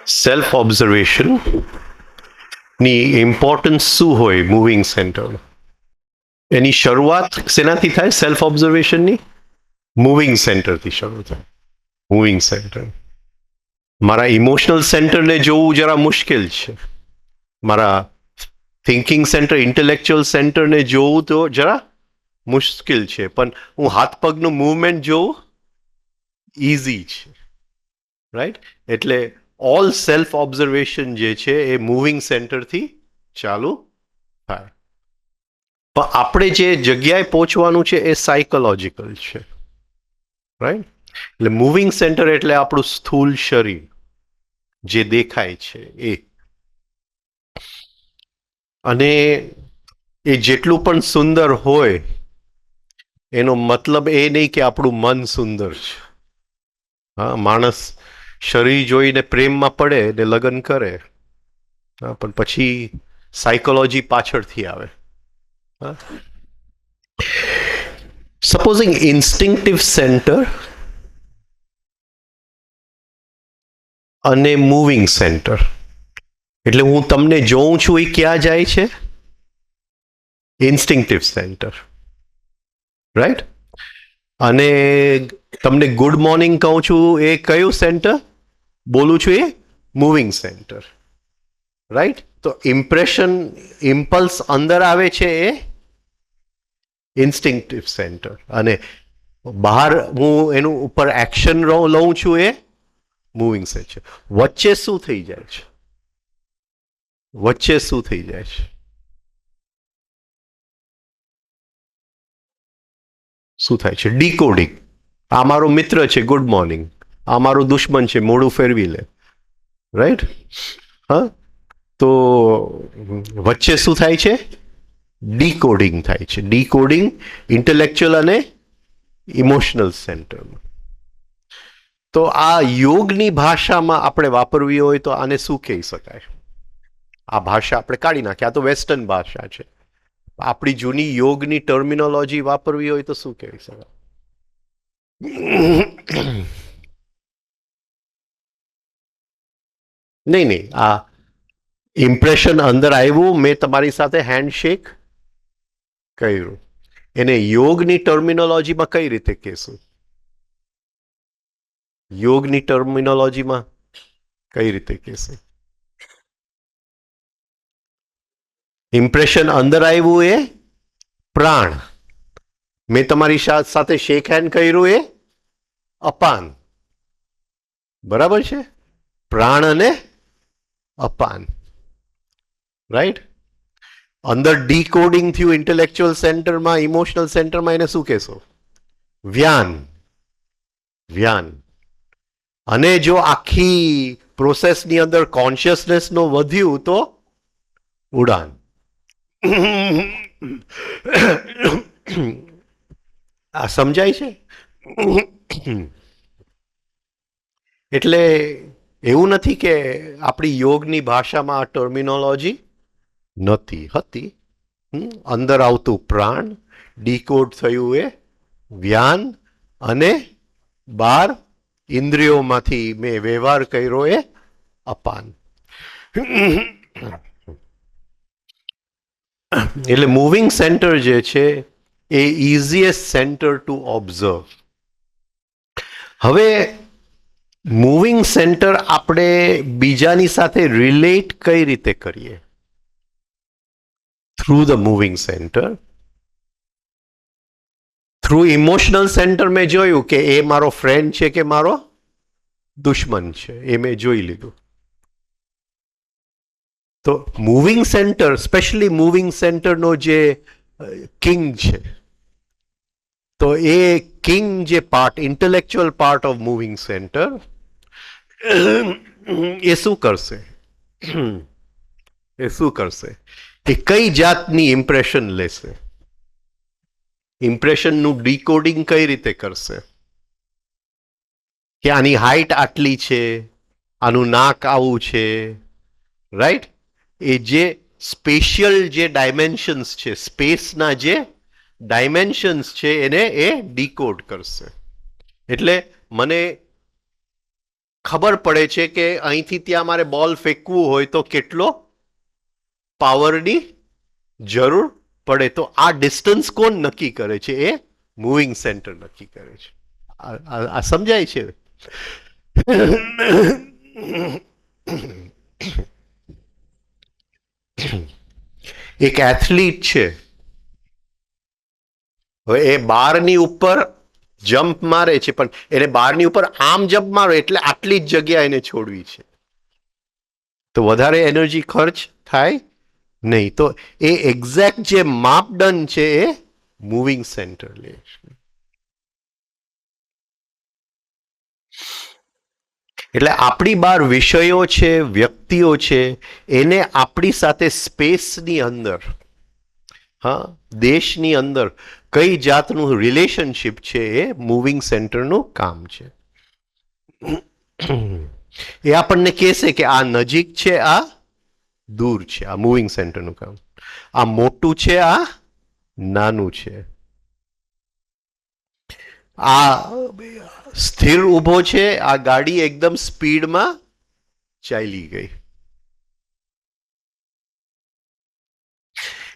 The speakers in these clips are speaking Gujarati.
સેલ્ફ ઓબ્ઝર્વેશન ની ઇમ્પોર્ટન્સ શું હોય મૂવિંગ સેન્ટર? એની શરૂઆત શેનાથી થાય? સેલ્ફ ઓબ્ઝર્વેશનની મૂવિંગ સેન્ટરથી શરૂ થાય. Moving centre. મારા ઇમોશનલ સેન્ટરને જોવું જરા મુશ્કેલ છે. મારા થિંકિંગ સેન્ટર, ઇન્ટેલેક્ચ્યુઅલ સેન્ટરને જોવું તો જરા મુશ્કેલ છે, પણ હું હાથ પગનું મૂવમેન્ટ જોઉં ઇઝી છે. રાઈટ? એટલે ઓલ સેલ્ફ ઓબ્ઝર્વેશન જે છે એ મૂવિંગ સેન્ટરથી ચાલુ થાય. પણ આપણે જે જગ્યાએ પહોંચવાનું છે એ સાયકોલોજીકલ છે. રાઈટ? એટલે મૂવિંગ સેન્ટર એટલે આપણું સ્થૂળ શરીર જે દેખાય છે એ. અને એ જેટલું પણ સુંદર હોય એનો મતલબ એ નહીં કે આપણું મન સુંદર છે. હા, માણસ શરીર જોઈને પ્રેમમાં પડે ને લગ્ન કરે, પણ પછી સાયકોલોજી પાછળથી આવે. સપોઝિંગ ઇન્સ્ટિંક્ટિવ સેન્ટર અને મૂવિંગ સેન્ટર, એટલે હું તમને જોઉં છું એ ક્યાં જાય છે? ઇન્સ્ટિંક્ટિવ સેન્ટર. રાઈટ? અને તમને ગુડ મોર્નિંગ કહું છું એ કયું સેન્ટર બોલું છું? એ મૂવિંગ સેન્ટર. રાઈટ? તો ઇમ્પ્રેશન, ઇમ્પલ્સ અંદર આવે છે એ ઇન્સ્ટિંક્ટિવ સેન્ટર, અને બહાર હું એનું ઉપર એક્શન લઉં છું એ મૂવિંગ સેન્ટર. વચ્ચે શું થઈ જાય છે? વચ્ચે શું થઈ જાય છે? શું થાય છે? ડીકોડિંગ. આ મારો મિત્ર છે, ગુડ મોર્નિંગ. આ મારો દુશ્મન છે, મોડું ફેરવી લે. રાઈટ? હા, તો વચ્ચે શું થાય છે? ડીકોડિંગ થાય છે. ડીકોડિંગ ઇન્ટેલેક્ચ્યુઅલ અને ઇમોશનલ સેન્ટરમાં. તો આ યોગની ભાષામાં આપણે વાપરવી હોય તો આને શું કહી શકાય? આ ભાષા આપણે કાઢી નાખીએ, આ તો વેસ્ટર્ન ભાષા છે. આપણી જૂની યોગની ટર્મિનોલોજી વાપરવી હોય તો શું કહી શકાય? નહીં, આ ઇમ્પ્રેશન અંદર આવ્યું, મેં તમારી સાથે હેન્ડશેક કર્યું, એને યોગની ટર્મિનોલોજીમાં કઈ રીતે કહેશું? યોગની ટર્મિનોલોજીમાં કઈ રીતે કહેશું? ઇમ્પ્રેશન અંદર આવ્યું એ પ્રાણ. મેં તમારી સાથે શેક હેન્ડ કર્યું એ અપાન. બરાબર છે? પ્રાણ અને અપાન. રાઈટ? અંદર ડીકોડિંગ થયું ઇન્ટેલેક્ચ્યુઅલ સેન્ટરમાં, ઇમોશનલ સેન્ટરમાં, એને શું કહેશો? વ્યાન. વ્યાન. અને જો આખી પ્રોસેસની અંદર કોન્શિયસનેસનો વધ્યું તો ઉડાન. આ સમજાય છે? એટલે એવું નથી કે આપણી યોગની ભાષામાં આ ટર્મિનોલોજી નથી, હતી. અંદર આવતું પ્રાણ, ડીકોડ થયું એ વ્યાન, અને બાર ઇન્દ્રિયોમાંથી મેં વ્યવહાર કર્યો એ અપાન. એટલે મૂવિંગ સેન્ટર જે છે એ ઇઝીએસ્ટ સેન્ટર ટુ ઓબ્ઝર્વ. હવે મૂવિંગ સેન્ટર આપણે બીજાની સાથે રિલેટ કઈ રીતે કરીએ? Through the moving centre. Through emotional centre મેં જોયું કે એ મારો ફ્રેન્ડ છે કે મારો દુશ્મન છે, એ મેં જોઈ લીધું. તો મૂવિંગ સેન્ટર, સ્પેશિયલી મૂવિંગ સેન્ટરનો જે કિંગ છે, તો એ કિંગ જે part, intellectual part of moving centre, એ શું કરશે? એ શું કરશે? એ કઈ જાતની ઇમ્પ્રેશન લેશે? ઇમ્પ્રેશનનું ડીકોડિંગ કઈ રીતે કરશે? કે આની હાઈટ આટલી છે, આનું નાક આવું છે. રાઈટ? એ જે સ્પેશિયલ જે ડાયમેન્શન્સ છે, સ્પેસના જે ડાયમેન્શન્સ છે, એને એ ડીકોડ કરશે. એટલે મને ખબર પડે છે કે અહીંથી ત્યાં મારે બોલ ફેંકવું હોય તો કેટલો પાવરની જરૂર પડે. તો આ ડિસ્ટન્સ કોણ નક્કી કરે છે? એ મૂવિંગ સેન્ટર નક્કી કરે છે. આ સમજાય છે? એક એથ્લીટ છે, હવે એ બારની ઉપર જમ્પ મારે છે, પણ એને બારની ઉપર આમ જમ્પ મારો એટલે આટલી જ જગ્યા એને છોડવી છે, તો વધારે એનર્જી ખર્ચ થાય નહીં. તો એ એક્ઝેક્ટ જે માપદંડ છે એ મૂવિંગ સેન્ટર લે છે. એટલે આપણી બહાર વિષયો છે, વ્યક્તિઓ છે, એને આપણી સાથે સ્પેસની અંદર, હા, દેશની અંદર કઈ જાતનું રિલેશનશિપ છે એ મૂવિંગ સેન્ટરનું કામ છે. એ આપણને કહેશે કે આ નજીક છે, આ દૂર છે. આ મૂવિંગ સેન્ટરનું કામ. આ મોટું છે, આ નાનું છે. આ સ્થિર ઊભો છે, આ ગાડી એકદમ સ્પીડમાં ચાલી ગઈ.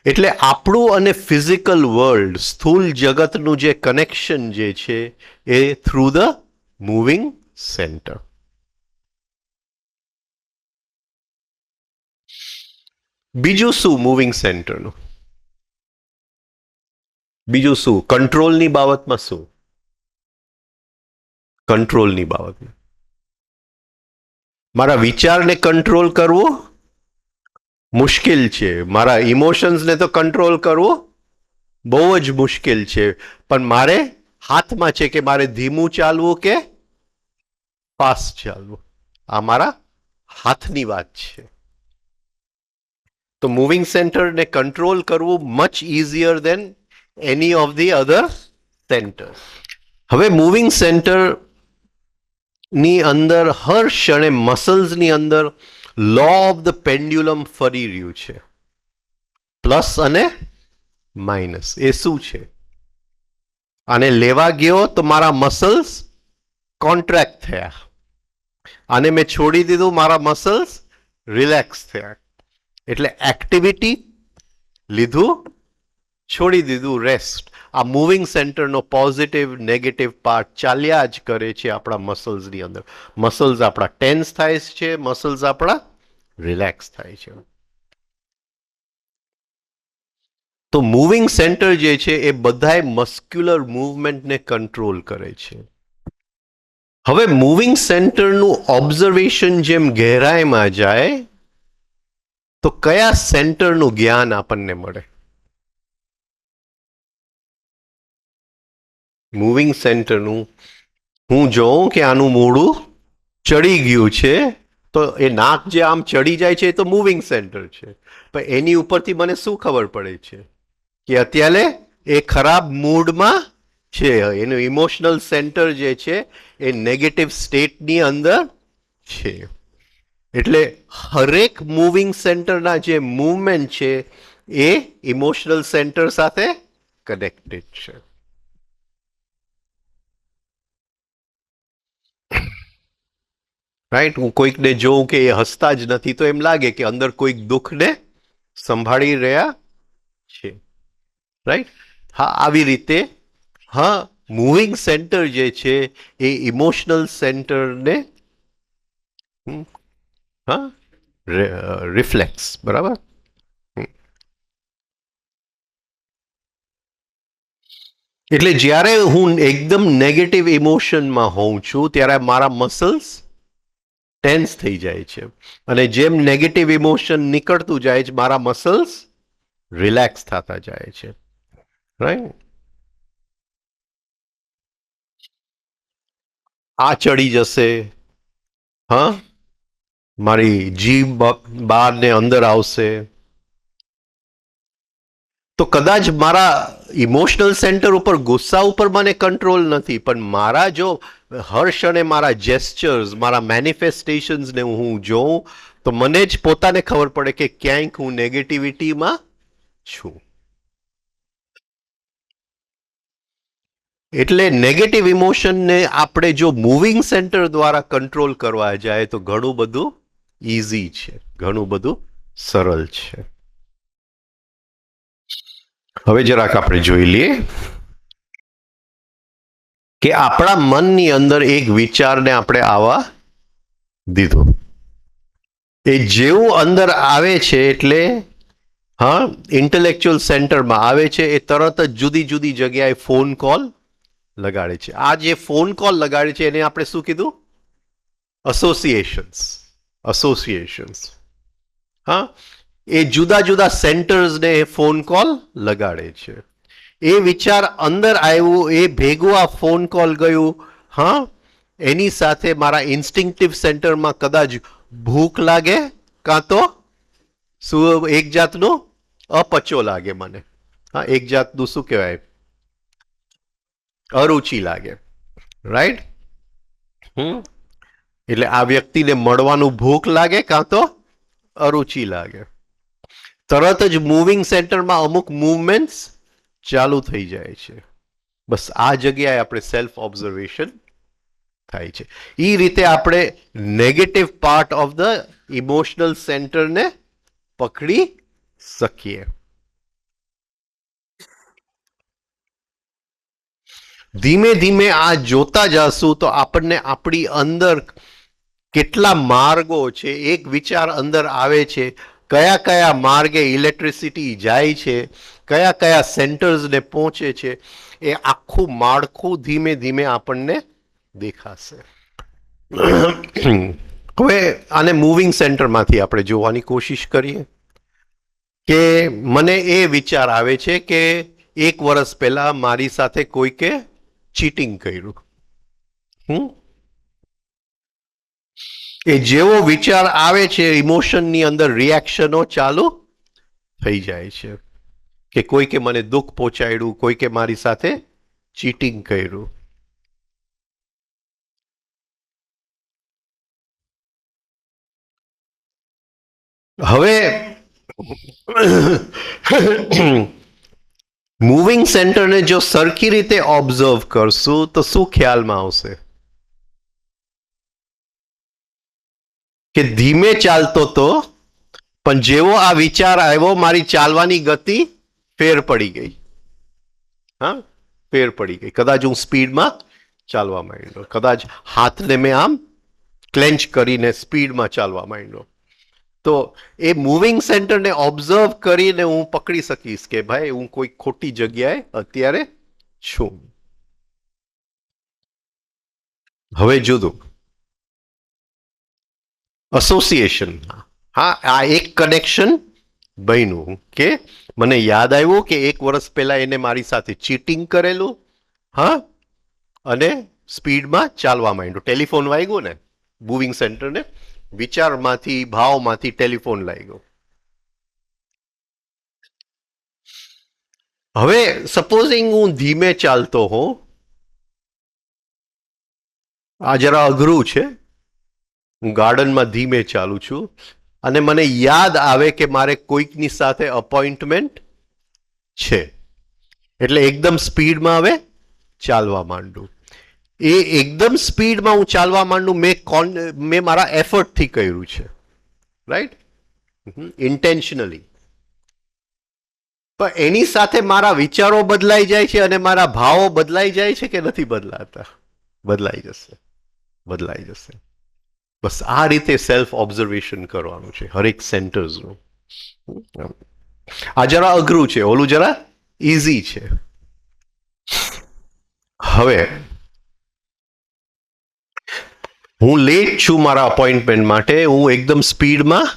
એટલે આપણું અને ફિઝિકલ વર્લ્ડ, સ્થૂલ જગતનું જે કનેક્શન જે છે એ થ્રુ ધ મૂવિંગ સેન્ટર. બીજું શું મૂવિંગ સેન્ટરનું? બીજું શું કંટ્રોલની બાબતમાં? શું કંટ્રોલની બાબતમાં? મારા વિચારને કંટ્રોલ કરવો મુશ્કેલ છે, મારા ઇમોશન્સને તો કંટ્રોલ કરવો બહુ જ મુશ્કેલ છે, પણ મારે હાથમાં છે કે મારે ધીમું ચાલવું કે ફાસ્ટ ચાલવું. આ મારા હાથની વાત છે. તો મૂવિંગ સેન્ટરને કંટ્રોલ કરવું much easier than any of the other centre. હવે મૂવિંગ સેન્ટર ની અંદર હર ક્ષણે મસલ્સની અંદર લો ઓફ ધ પેન્ડ્યુલમ ફરી રહ્યું છે, પ્લસ અને માઇનસ. એ શું છે? આને લેવા ગયો તો મારા મસલ્સ કોન્ટ્રાક્ટ થયા, આને મેં છોડી દીધું, મારા મસલ્સ રિલેક્સ થયા. એટલે એક્ટિવિટી લીધું, છોડી દીધું, રેસ્ટ. આ મૂવિંગ સેન્ટરનો પોઝિટિવ નેગેટિવ પાર્ટ ચાલ્યા જ કરે છે આપણા મસલ્સની અંદર. મસલ્સ આપણા ટેન્સ થાય છે, મસલ્સ આપણા રિલેક્સ થાય છે. તો મૂવિંગ સેન્ટર જે છે એ બધાય મસ્ક્યુલર મૂવમેન્ટને કંટ્રોલ કરે છે. હવે મૂવિંગ સેન્ટરનું ઓબ્ઝર્વેશન જેમ ગહેરાઈમાં જાય તો કયા સેન્ટરનું જ્ઞાન આપણને મળે? મૂવિંગ સેન્ટરનું. હું જોઉં કે આનું મોઢું ચડી ગયું છે, તો એ નાક જે આમ ચડી જાય છે એ તો મૂવિંગ સેન્ટર છે, પણ એની ઉપરથી મને શું ખબર પડે છે કે અત્યારે એ ખરાબ મૂડમાં છે, એનું ઇમોશનલ સેન્ટર જે છે એ નેગેટિવ સ્ટેટની અંદર છે. એટલે હરેક મૂવિંગ સેન્ટરના જે મૂવમેન્ટ છે એ ઇમોશનલ સેન્ટર સાથે કનેક્ટેડ છે. રાઈટ? હું કોઈકને જોઉં કે એ હસતા જ નથી તો એમ લાગે કે અંદર કોઈક દુઃખને સંભાળી રહ્યા છે. રાઈટ? હા, આવી રીતે હા, મૂવિંગ સેન્ટર જે છે એ ઇમોશનલ સેન્ટરને હા રિફ્લેક્સ. બરાબર? એટલે જ્યારે હું એકદમ નેગેટિવ ઇમોશનમાં હોઉં છું ત્યારે મારા મસલ્સ ટેન્સ થઈ જાય છે, અને જેમ નેગેટિવ ઇમોશન નીકળતું જાય છે મારા મસલ્સ રિલેક્સ થતા જાય છે. રાઈટ? આ ચડી જશે, હા, મારી જીભ બહાર ને અંદર આવશે, તો કદાચ મારા ઇમોશનલ સેન્ટર ઉપર, ગુસ્સા ઉપર મને કંટ્રોલ નથી, પણ મારા જો હર્ષ અને મારા જેસ્ચર્સ, મારા મેનિફેસ્ટેશન્સને હું જોઉં તો મને જ પોતાને ખબર પડે કે ક્યાંક હું નેગેટિવિટીમાં છું. એટલે નેગેટિવ ઇમોશનને આપણે જો મૂવિંગ સેન્ટર દ્વારા કંટ્રોલ કરવા જાય તો ઘણું બધું ઇઝી છે, ઘણું બધું સરળ છે. હવે જરાક આપણે જોઈ લઈએ કે આપણા મનની અંદર એક વિચારને આપણે આવવા દીધો. એ જેવું અંદર આવે છે એટલે હા ઇન્ટેલેક્ચ્યુઅલ સેન્ટરમાં આવે છે એ તરત જ જુદી જુદી જગ્યાએ ફોન કોલ લગાડે છે. આ જે ફોન કોલ લગાડે છે એને આપણે શું કીધું? એસોસિએશન્સ. હા, એ જુદા જુદા સેન્ટર્સને ફોન કોલ લગાડે છે. એ વિચાર અંદર આવ્યું, એ ભેગું આ ફોન કોલ ગયું. હા, એની સાથે મારા ઇન્સ્ટિંક્ટિવ સેન્ટરમાં કદાચ ભૂખ લાગે, કાં તો શું એક જાતનું અપચો લાગે મને. હા, એક જાતનું શું કહેવાય, અરુચિ લાગે. રાઈટ? એટલે આ વ્યક્તિને મળવાનું ભૂખ લાગે કાં તો અરુચિ લાગે. તરત જ મૂવિંગ સેન્ટરમાં અમુક મૂવમેન્ટ્સ ચાલુ થઈ જાય છે. બસ આ જગ્યાએ આપણે સેલ્ફ ઓબ્ઝર્વેશન થાય છે. એ રીતે આપણે negative part of the emotional સેન્ટરને પકડી શકીએ. ધીમે ધીમે આ જોતા જશું તો આપણને આપણી અંદર કેટલા માર્ગો છે, એક વિચાર અંદર આવે છે, કયા કયા માર્ગે ઇલેક્ટ્રિસિટી જાય છે, કયા કયા સેન્ટર્સને પહોંચે છે, એ આખું માળખું ધીમે ધીમે આપણને દેખાશે. હવે આને મૂવિંગ સેન્ટરમાંથી આપણે જોવાની કોશિશ કરીએ કે મને એ વિચાર આવે છે કે એક વર્ષ પહેલા મારી સાથે કોઈકે ચીટિંગ કર્યું. એ જેવો વિચાર આવે છે ઇમોશનની અંદર રિએક્શનો ચાલુ થઈ જાય છે કે કોઈકે મને દુઃખ પહોંચાડ્યું, કોઈકે મારી સાથે ચીટિંગ કર્યું. હવે મૂવિંગ સેન્ટરને જો સરખી રીતે ઓબ્ઝર્વ કરશું તો શું ખ્યાલમાં આવશે કે ધીમે ચાલતો તો પણ જેવો આ વિચાર આવ્યો મારી ચાલવાની ગતિ ફેર પડી ગઈ. હા, ફેર પડી ગઈ. કદાચ હું સ્પીડમાં ચાલવા માંડ્યો, કદાચ હાથને મેં આમ ક્લેન્ચ કરીને સ્પીડમાં ચાલવા માંડ્યો. તો એ મૂવિંગ સેન્ટરને ઓબ્ઝર્વ કરીને હું પકડી શકીશ કે ભાઈ હું કોઈ ખોટી જગ્યાએ અત્યારે છું. હવે જુદું એસોસિએશન. હા, આ એક કનેક્શન બન્યું કે મને યાદ આવ્યું કે એક વર્ષ પહેલા એને મારી સાથે ચીટિંગ કરેલું. હા, અને સ્પીડમાં ચાલવા માંડ્યું. ટેલિફોન વાગ્યું ને મૂવિંગ સેન્ટરને, વિચારમાંથી ભાવમાંથી ટેલિફોન લાગ્યો. હવે સપોઝિંગ હું ધીમે ચાલતો હોઉં, આ જરા અઘરું છે, હું ગાર્ડનમાં ધીમે ચાલું છું અને મને યાદ આવે કે મારે કોઈકની સાથે અપોઇન્ટમેન્ટ છે, એટલે એકદમ સ્પીડમાં હવે ચાલવા માંડું. એ એકદમ સ્પીડમાં હું ચાલવા માંડું મેં મારા એફર્ટથી કર્યું છે. રાઈટ? ઇન્ટેન્શનલી. પણ એની સાથે મારા વિચારો બદલાઈ જાય છે અને મારા ભાવો બદલાઈ જાય છે કે નથી બદલાતા? બદલાઈ જશે, બદલાઈ જશે. બસ આ રીતે સેલ્ફ ઓબ્ઝર્વેશન કરવાનું છે હરેક સેન્ટર્સનું. આ જરા અઘરું છે, ઓલું જરા ઇઝી છે. હવે હું લેટ છું મારા અપોઇન્ટમેન્ટ માટે, હું એકદમ સ્પીડમાં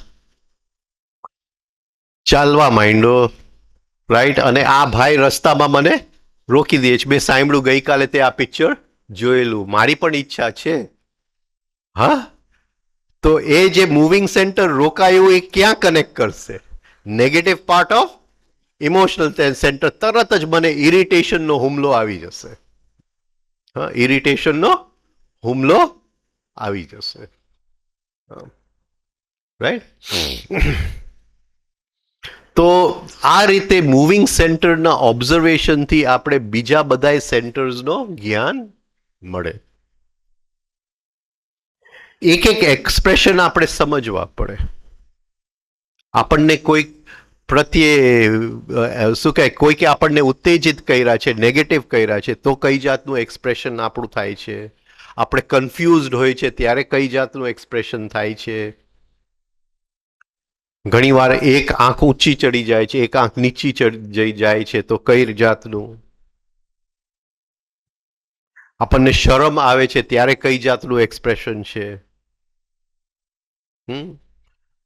ચાલવા માંડ્યો. રાઈટ? અને આ ભાઈ રસ્તામાં મને રોકી દે છે. મેં સાંભળ્યું ગઈકાલે તે આ પિક્ચર જોયેલું, મારી પણ ઈચ્છા છે. હા, તો એ જે મૂવિંગ સેન્ટર રોકાયું એ ક્યાં કનેક્ટ કરશે? Negative part of emotional centre. તરત જ મને ઇરિટેશનનો હુમલો આવી જશે. હા, ઇરિટેશનનો હુમલો આવી જશે. રાઈટ? તો આ રીતે મૂવિંગ સેન્ટરના ઓબ્ઝર્વેશનથી આપણે બીજા બધા સેન્ટર્સનો જ્ઞાન મળે. એક એક એક્સપ્રેશન આપણે સમજવા પડે. આપણને કોઈક પ્રત્યે શું કહે, કોઈકે આપણને ઉત્તેજિત કર્યા છે, નેગેટિવ કર્યા છે, તો કઈ જાતનું એક્સપ્રેશન આપણું થાય છે. આપણે કન્ફ્યુઝડ હોય છે ત્યારે કઈ જાતનું એક્સપ્રેશન થાય છે. ઘણીવાર એક આંખ ઊંચી ચડી જાય છે, એક આંખ નીચી ચડી જાય છે, તો કઈ જાતનું. આપણને શરમ આવે છે ત્યારે કઈ જાતનું એક્સપ્રેશન છે.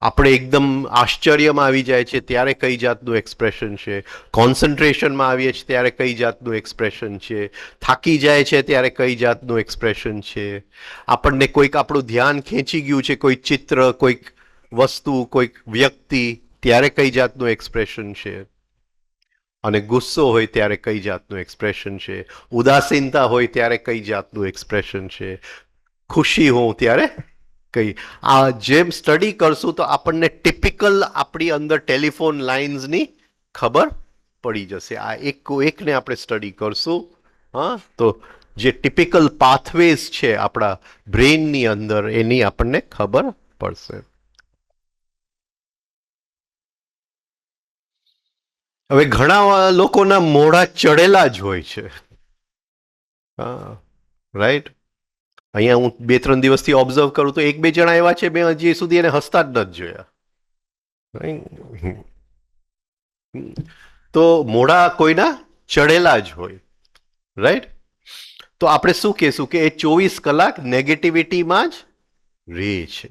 આપણે એકદમ આશ્ચર્યમાં આવી જાય છે ત્યારે કઈ જાતનું એક્સપ્રેશન છે. કોન્સન્ટ્રેશનમાં આવીએ છીએ ત્યારે કઈ જાતનું એક્સપ્રેશન છે. થાકી જાય છે ત્યારે કઈ જાતનું એક્સપ્રેશન છે. આપણને કોઈક આપણું ધ્યાન ખેંચી ગયું છે, કોઈ ચિત્ર, કોઈક વસ્તુ, કોઈક વ્યક્તિ, ત્યારે કઈ જાતનું એક્સપ્રેશન છે. અને ગુસ્સો હોય ત્યારે કઈ જાતનું એક્સપ્રેશન છે. ઉદાસીનતા હોય ત્યારે કઈ જાતનું એક્સપ્રેશન છે. ખુશી હોઉં ત્યારે કઈ. આ જેમ સ્ટડી કરશું તો આપણને ટિપિકલ આપણી અંદર ટેલિફોન લાઇન્સની ખબર પડી જશે. આ એકને આપણે સ્ટડી કરશું, હા, તો જે ટિપિકલ પાથવેઝ છે આપણા બ્રેઇનની અંદર એની આપણને ખબર પડશે. હવે ઘણા લોકોના મોઢા ચડેલા જ હોય છે. હા, રાઈટ. અહીંયા હું 2-3 દિવસથી ઓબ્ઝર્વ કરું તો 1-2 જણા એવા છે, મેં હજી સુધી એને હસતા જ નથી જોયા. તો મોઢા કોઈના ચડેલા જ હોય, રાઈટ. તો આપણે શું કહેશું કે એ 24 કલાક નેગેટિવિટીમાં જ રહે છે.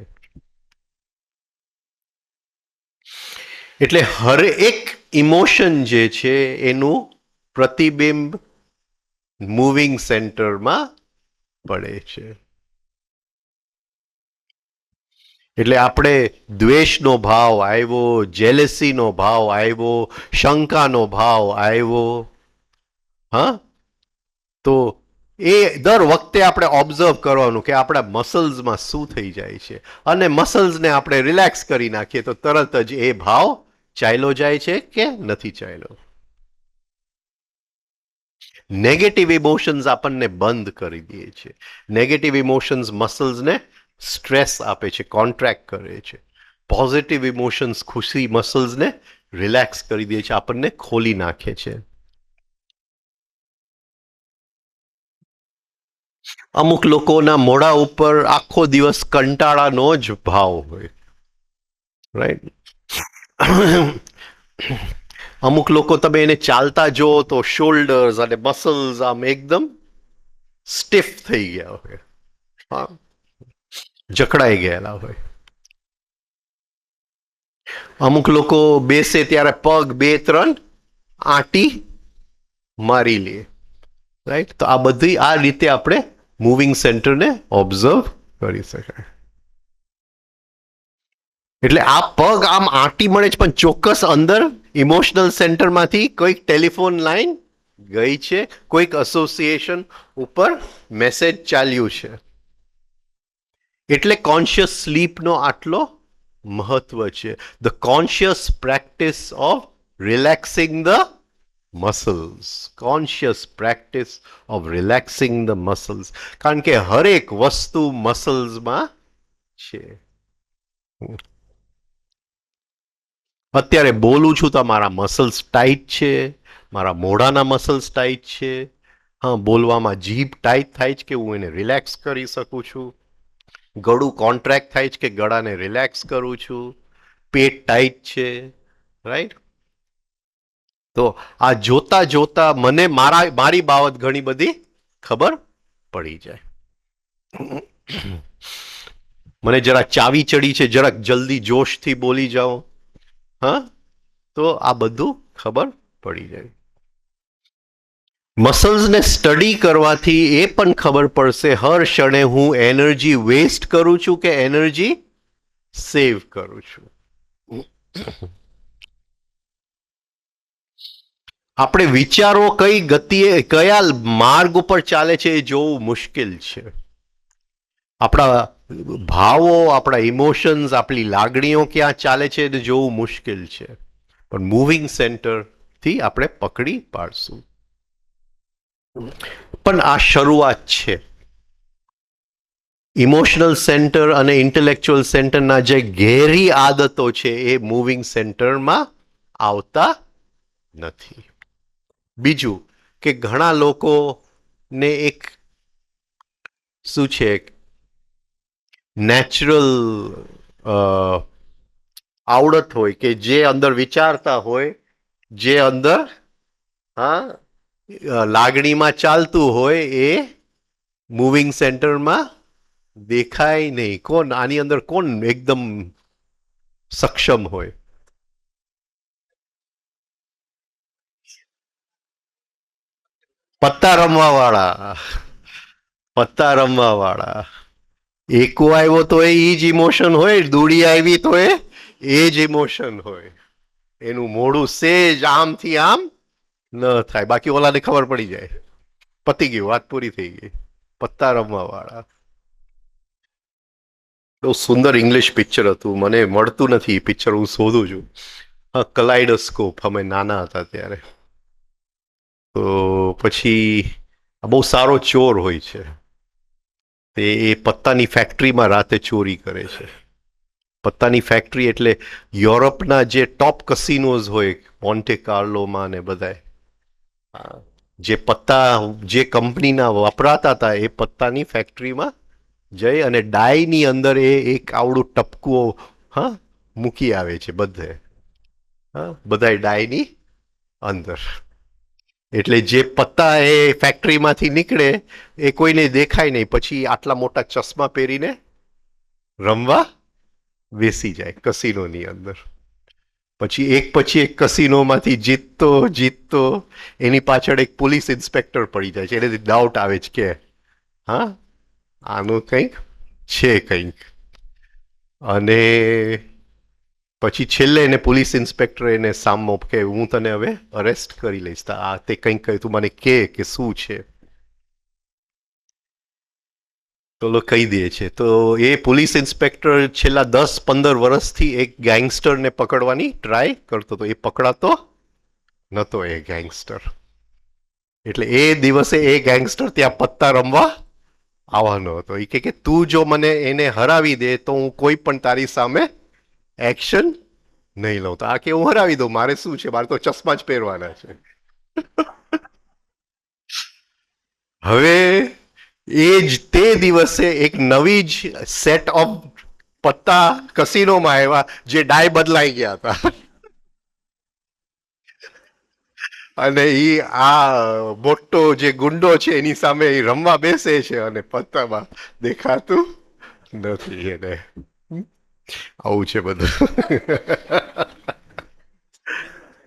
એટલે હરેક ઇમોશન જે છે એનું પ્રતિબિંબ મૂવિંગ સેન્ટરમાં પડે છે. એટલે આપણે દ્વેષનો ભાવ આવ્યો, જેલેસીનો ભાવ આવ્યો, શંકાનો ભાવ આવ્યો, હા, તો એ દર વખતે આપણે ઓબ્ઝર્વ કરવાનું કે આપણા મસલ્સમાં શું થઈ જાય છે. અને મસલ્સને આપણે રિલેક્સ કરી નાખીએ તો તરત જ એ ભાવ ચાલ્યો જાય છે કે નથી ચાલ્યો. નેગેટિવ ઇમોશન્સ આપણને બંધ કરી દે છે. નેગેટિવ ઇમોશન્સ મસલ્સને સ્ટ્રેસ આપે છે, કોન્ટ્રાક્ટ કરે છે. પોઝિટિવ ઇમોશન્સ ખુશી મસલ્સને રિલેક્સ કરી દે છે, આપણને ખોલી નાખે છે. અમુક લોકોના મોઢા ઉપર આખો દિવસ કંટાળાનો જ ભાવ હોય, રાઈટ. અમુક લોકો તમે એને ચાલતા જુઓ તો શોલ્ડર્સ અને મસલ્સ આમ એકદમ સ્ટીફ થઈ ગયા હોય, હા, જકડાઈ ગયેલા હોય. અમુક લોકો બેસે ત્યારે પગ 2-3 આંટી મારી લે, રાઈટ. તો આ બધી આ રીતે આપણે મૂવિંગ સેન્ટરને ઓબ્ઝર્વ કરી શકાય. એટલે આ પગ આમ આંટી મળે છે, પણ ચોક્કસ અંદર ઇમોશનલ સેન્ટરમાંથી કોઈક ટેલિફોન લાઈન ગઈ છે, કોઈક એસોસિએશન ઉપર મેસેજ ચાલ્યું છે. એટલે કોન્શિયસ સ્લીપનો આટલો મહત્વ છે. The conscious practice of relaxing the muscles. Conscious practice of relaxing the muscles. કારણ કે હરેક વસ્તુ મસલ્સમાં છે. અત્યારે બોલું છું તો મારા મસલ્સ ટાઈટ છે, મારા મોઢાના મસલ્સ ટાઈટ છે. હા, બોલવામાં જીભ ટાઈટ થાય છે કે હું એને રિલેક્સ કરી શકું છું. ગળું કોન્ટ્રાક્ટ થાય છે કે ગળાને રિલેક્સ કરું છું. પેટ ટાઈટ છે, રાઈટ. તો આ જોતા જોતા મને મારી બાબત ઘણી બધી ખબર પડી જાય. મને જરા ચાવી ચડી છે, જરાક જલ્દી જોશથી બોલી જાઓ, હા, તો આ બધું ખબર પડી જાય. મસલ્સને સ્ટડી કરવાથી એ પણ ખબર પડશે હર ક્ષણે હું એનર્જી વેસ્ટ કરું છું કે એનર્જી સેવ કરું છું. આપણે વિચારો કઈ ગતિએ કયા માર્ગ ઉપર ચાલે છે એ જોવું મુશ્કેલ છે. આપણા ભાવો, આપણા ઇમોશન્સ, આપણી લાગણીઓ ક્યાં ચાલે છે એ જોવું મુશ્કેલ છે. પણ મૂવિંગ સેન્ટરથી આપણે પકડી પાડશું. પણ આ શરૂઆત છે. ઇમોશનલ સેન્ટર અને ઇન્ટેલેક્ચ્યુઅલ સેન્ટરના જે ઘેરી આદતો છે એ મૂવિંગ સેન્ટરમાં આવતા નથી. બીજું કે ઘણા લોકોને એક શું છે નેચરલ આવડત હોય કે જે અંદર વિચારતા હોય, જે અંદર લાગણીમાં ચાલતું હોય એ મૂવિંગ સેન્ટરમાં દેખાય નહીં. કોણ આની અંદર કોણ એકદમ સક્ષમ હોય? પત્તા રમવા વાળા. પત્તા રમવા વાળા. એકો આવ્યો તો એ જ ઇમોશન હોય, દોડી આવી તો એ જ ઇમોશન હોય. એનું મોઢું સેજ આમથી આમ ન થાય, બાકી ઓલાને ખબર પડી જાય, પતી ગયું, વાત પૂરી થઈ ગઈ. પત્તા રમવા વાળા. બહુ સુંદર ઇંગ્લિશ પિક્ચર હતું, મને મળતું નથી એ પિક્ચર, હું શોધું છું. હા, કલાઇડોસ્કોપ, અમે નાના હતા ત્યારે. તો પછી બહુ સારો ચોર હોય છે, એ પત્તાની ફેક્ટરીમાં રાતે ચોરી કરે છે. પત્તાની ફેક્ટરી એટલે યુરોપના જે ટોપ કસિનોઝ હોય, મોન્ટે કાર્લોમાં ને બધાય, જે પત્તા જે કંપનીના વપરાતા હતા એ પત્તાની ફેક્ટરીમાં જઈ અને ડાયની અંદર એ એક આવડું ટપકું મૂકી આવે છે બધે, બધાય ડાયની અંદર. એટલે જે પત્તા એ ફેક્ટરીમાંથી નીકળે એ કોઈને દેખાય નહીં, પછી આટલા મોટા ચશ્મા પહેરીને રમવા બેસી જાય કસિનોની અંદર. પછી એક કસિનોમાંથી જીતતો એની પાછળ એક પોલીસ ઇન્સ્પેક્ટર પડી જાય છે. એને ડાઉટ આવે છે કે આનું કંઈક છે કંઈક. અને પછી છેલ્લે એને પોલીસ ઇન્સ્પેક્ટર એને સામો કે હું તને હવે અરેસ્ટ કરી લઈશ, આ તે કંઈક કહ્યું, તું મને કે શું છે. તો કહી દે છે. તો એ પોલીસ ઇન્સ્પેક્ટર છેલ્લા 10-15 વર્ષથી એક ગેંગસ્ટરને પકડવાની ટ્રાય કરતો હતો. એ પકડાતો નતો એ ગેંગસ્ટર. એટલે એ દિવસે એ ગેંગસ્ટર ત્યાં પત્તા રમવા આવવાનો હતો. એ કે તું જો મને એને હરાવી દે તો હું કોઈ પણ તારી સામે એક્શન નહીં લઉં. તો આ કે હું હરાવી દઉં, મારે શું છે, મારે તો ચશ્મા જ પહેરવાના છે. હવે એ જ તે દિવસે એક નવી જ સેટ ઓફ પત્તા કસિનોમાં આવ્યા જે ડાય બદલાઈ ગયા હતા. અને આ મોટો જે ગુંડો છે એની સામે એ રમવા બેસે છે અને પત્તામાં દેખાતું નથી એને. આવું છે બધું.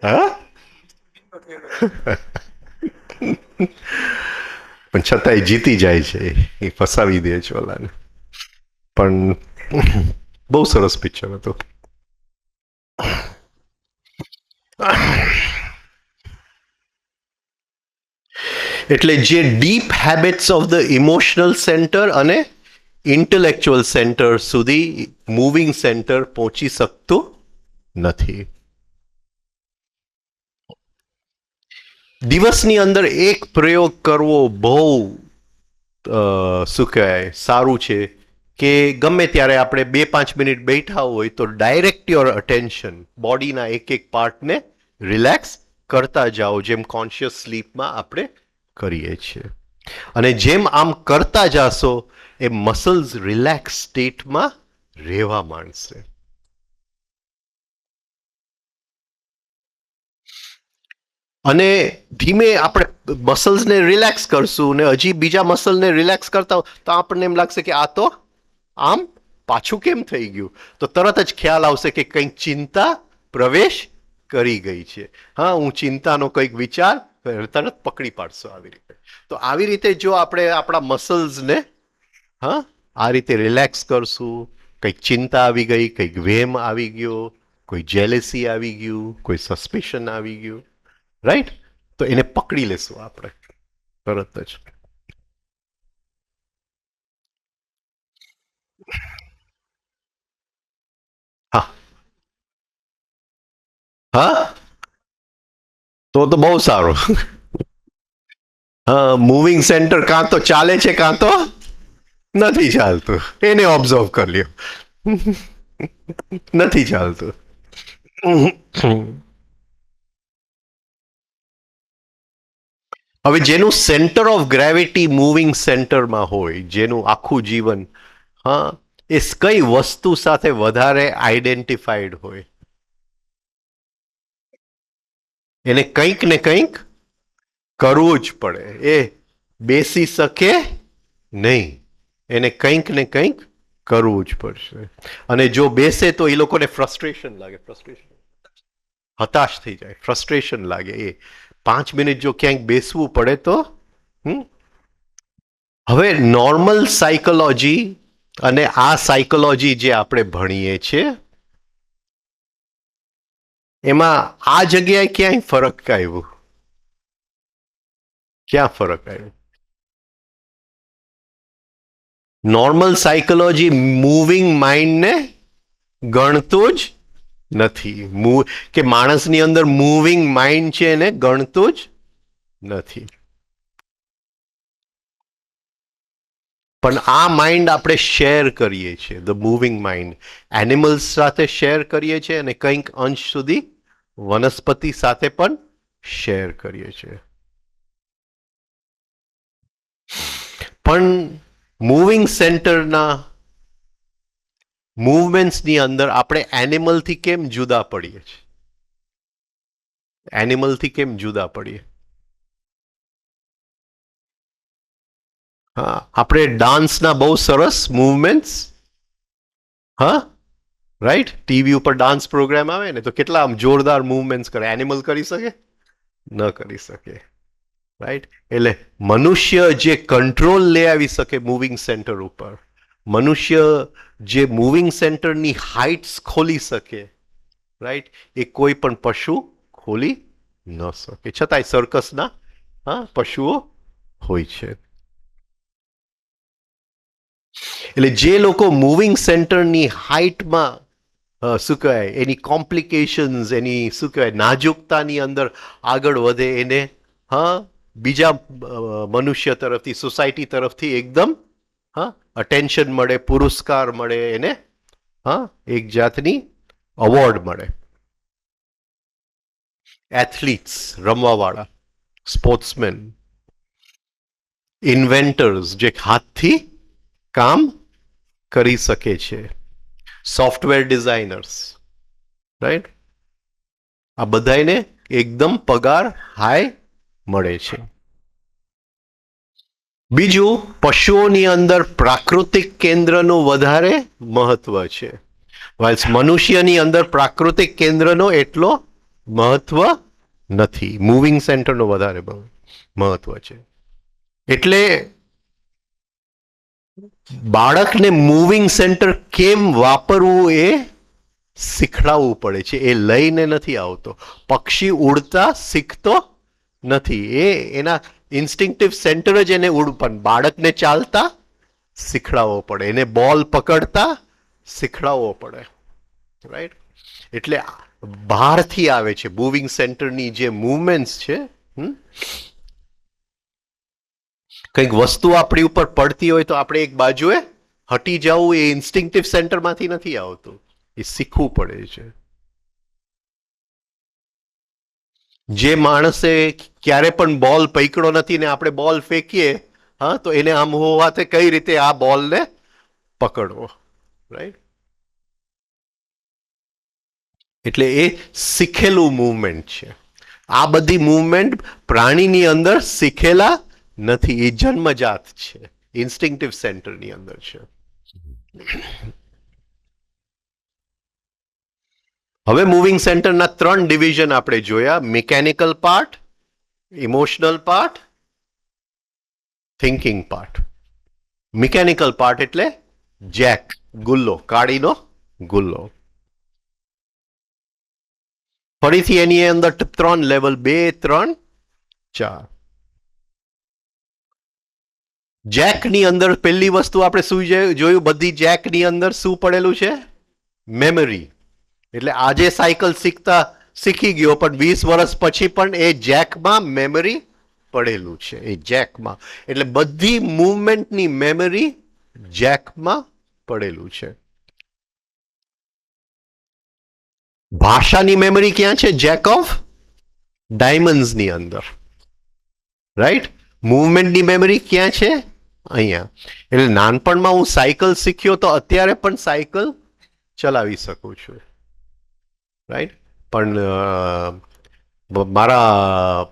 હા, પણ છતાંય જીતી જાય છે, એ ફસાવી દે છે ઓલાને. પણ બહુ સરસ પિક્ચર હતું. એટલે જે deep habits of the emotional centre અને ઇન્ટેલેક્ચ્યુઅલ સેન્ટર સુધી મૂવિંગ સેન્ટર પહોંચી શકતું નથી. દિવસની અંદર એક પ્રયોગ કરવો બહુ શું કહેવાય સારું છે કે ગમે ત્યારે આપણે 2-5 મિનિટ બેઠા હોય તો ડાયરેક્ટ યોર અટેન્શન બોડીના એક એક પાર્ટને રિલેક્સ કરતા જાઓ, જેમ કોન્શિયસ સ્લીપમાં આપણે કરીએ છીએ. અને જેમ આમ કરતા જાશો એ મસલ્સ રિલેક્સ સ્ટેટમાં રહેવા માંડશે. અને ધીમે આપણે મસલ્સને રિલેક્સ કરશું ને હજી બીજા મસલને રિલેક્સ કરતા તો આપણને એમ લાગશે કે આ તો આમ પાછું કેમ થઈ ગયું. તો તરત જ ખ્યાલ આવશે કે કંઈક ચિંતા પ્રવેશ કરી ગઈ છે. હા, હું ચિંતાનો કંઈક વિચાર તરત પકડી પાડશો આવી રીતે. તો આવી રીતે જો આપણે આપણા મસલ્સને આ રીતે રિલેક્સ કરશું, કંઈક ચિંતા આવી ગઈ, કંઈક વેમ આવી ગયો, કોઈ જેલેસી આવી ગયું, કોઈ સસ્પિશન આવી ગયું, રાઈટ, તો એને પકડી લેશું આપણે તરત જ. હા, હા, તો બહુ સારું. હા, મૂવિંગ સેન્ટર કાં તો ચાલે છે કાં તો નથી ચાલતું. એને ઓબ્ઝર્વ કરી લ્યો. નથી ચાલતું. હવે જેનું સેન્ટર ઓફ ગ્રેવિટી મૂવિંગ સેન્ટરમાં હોય, જેનું આખું જીવન, હા, એ કઈ વસ્તુ સાથે વધારે આઈડેન્ટિફાઈડ હોય, એને કંઈક ને કંઈક કરવું જ પડે. એ બેસી શકે નહીં, એને કંઈક ને કંઈક કરવું જ પડશે. અને જો બેસે તો એ લોકોને ફ્રસ્ટ્રેશન લાગે, હતાશ થઈ જાય, ફ્રસ્ટ્રેશન લાગે. એ 5 મિનિટ જો ક્યાંક બેસવું પડે તો હવે નોર્મલ સાયકોલોજી અને આ સાયકોલોજી જે આપણે ભણીએ છીએ એમાં આ જગ્યાએ ક્યાંય ફરક આવ્યો? ક્યાં ફરક આવ્યો? નોર્મલ સાયકોલોજી મૂવિંગ માઇન્ડને ગણતું જ નથી, કે માણસની અંદર મૂવિંગ માઇન્ડ છે એને ગણતું જ નથી. પણ આ માઇન્ડ આપણે શેર કરીએ છીએ, ધ મૂવિંગ માઇન્ડ એનિમલ્સ સાથે શેર કરીએ છીએ અને કંઈક અંશ સુધી વનસ્પતિ સાથે પણ શેર કરીએ છીએ. પણ મૂવિંગ સેન્ટરના મૂવમેન્ટ્સની અંદર આપણે એનિમલથી કેમ જુદા પડીએ છીએ? એનિમલથી કેમ જુદા પડીએ? હા, આપણે ડાન્સના બહુ સરસ મૂવમેન્ટ્સ, હા રાઈટ, ટીવી ઉપર ડાન્સ પ્રોગ્રામ આવે ને તો કેટલા આમ જોરદાર મૂવમેન્ટ્સ કરે. એનિમલ કરી શકે? ન કરી શકે. રાઈટ. એટલે મનુષ્ય જે કંટ્રોલ લઈ આવી શકે મૂવિંગ સેન્ટર ઉપર, મનુષ્ય જે મૂવિંગ સેન્ટરની હાઇટ્સ ખોલી શકે, રાઈટ, એ કોઈ પણ પશુ ખોલી ન શકે. છતાંય સર્કસના હા પશુઓ હોય છે. એટલે જે લોકો મૂવિંગ સેન્ટરની હાઇટમાં શું કહેવાય એની કોમ્પ્લિકેશન્સ, એની શું કહેવાય નાજુકતાની અંદર આગળ વધે, એને હા બીજા મનુષ્ય તરફથી, સોસાયટી તરફથી એકદમ હા અટેન્શન મળે, પુરસ્કાર મળે, એને હા એક જાતની અવોર્ડ મળે. એથ્લીટ્સ, રમવાવાળા, સ્પોર્ટ્સમેન, ઇન્વેન્ટર્સ જે હાથથી કામ કરી શકે છે, સોફ્ટવેર ડિઝાઇનર્સ, રાઈટ, આ બધાને એકદમ પગાર હાઈ મળે છે. બીજું, પશુઓની અંદર પ્રાકૃતિક કેન્દ્રનું વધારે મહત્વ છે, વાઇલ્સ મનુષ્યની અંદર પ્રાકૃતિક કેન્દ્રનો એટલો મહત્વ નથી, મૂવિંગ સેન્ટરનો વધારે મહત્વ છે. એટલે બાળકને મૂવિંગ સેન્ટર કેમ વાપરવું એ શીખડાવવું પડે છે. એ લઈને નથી આવતો. પક્ષી ઉડતા શીખતો નથી, એ એના ઇન્સ્ટિંક્ટિવ સેન્ટર જ એને પણ બાળકને ચાલતા શીખડાવવો પડે, એને બોલ પકડતા શીખડાવવો પડે, રાઈટ. એટલે બહારથી આવે છે મૂવિંગ સેન્ટરની જે મૂવમેન્ટ્સ છે. કંઈક વસ્તુ આપણી ઉપર પડતી હોય તો આપણે એક બાજુએ હટી જવું, એ ઇન્સ્ટિંક્ટિવ સેન્ટરમાંથી નથી આવતું, એ શીખવું પડે છે. જે માણસે ક્યારે પણ બોલ પકડ્યો નથી ને આપણે બોલ ફેંકીએ, હા, તો એને આમ હોવાથી કઈ રીતે આ બોલને પકડવો, રાઈટ. એટલે એ શીખેલું મૂવમેન્ટ છે. આ બધી મૂવમેન્ટ પ્રાણીની અંદર શીખેલા નથી, એ જન્મજાત છે, ઇન્સ્ટિંક્ટિવ સેન્ટરની અંદર છે. હવે મૂવિંગ સેન્ટરના 3 ડિવિઝન આપણે જોયા, mechanical part, emotional part, thinking part. Mechanical part એટલે જેક, ગુલ્લો, કાળીનો ગુલ્લો. ફરીથી એની અંદર 3 લેવલ, 2, 3, 4. જેકની અંદર પહેલી વસ્તુ આપણે શું જોયું, બધી જેકની અંદર શું પડેલું છે? મેમરી. એટલે આજે સાયકલ શીખી ગયો, પણ 20 વર્ષ પછી પણ એ જેકમાં મેમરી પડેલું છે, એ જેકમાં. એટલે બધી મૂવમેન્ટની મેમરી જેકમાં પડેલું છે. ભાષાની મેમરી ક્યાં છે? જેક ઓફ ડાયમંડ્સની અંદર. રાઈટ? મૂવમેન્ટની મેમરી ક્યાં છે? અહીંયા. એટલે નાનપણમાં હું સાયકલ શીખ્યો તો અત્યારે પણ સાયકલ ચલાવી શકું છું. રાઈટ? પણ મારા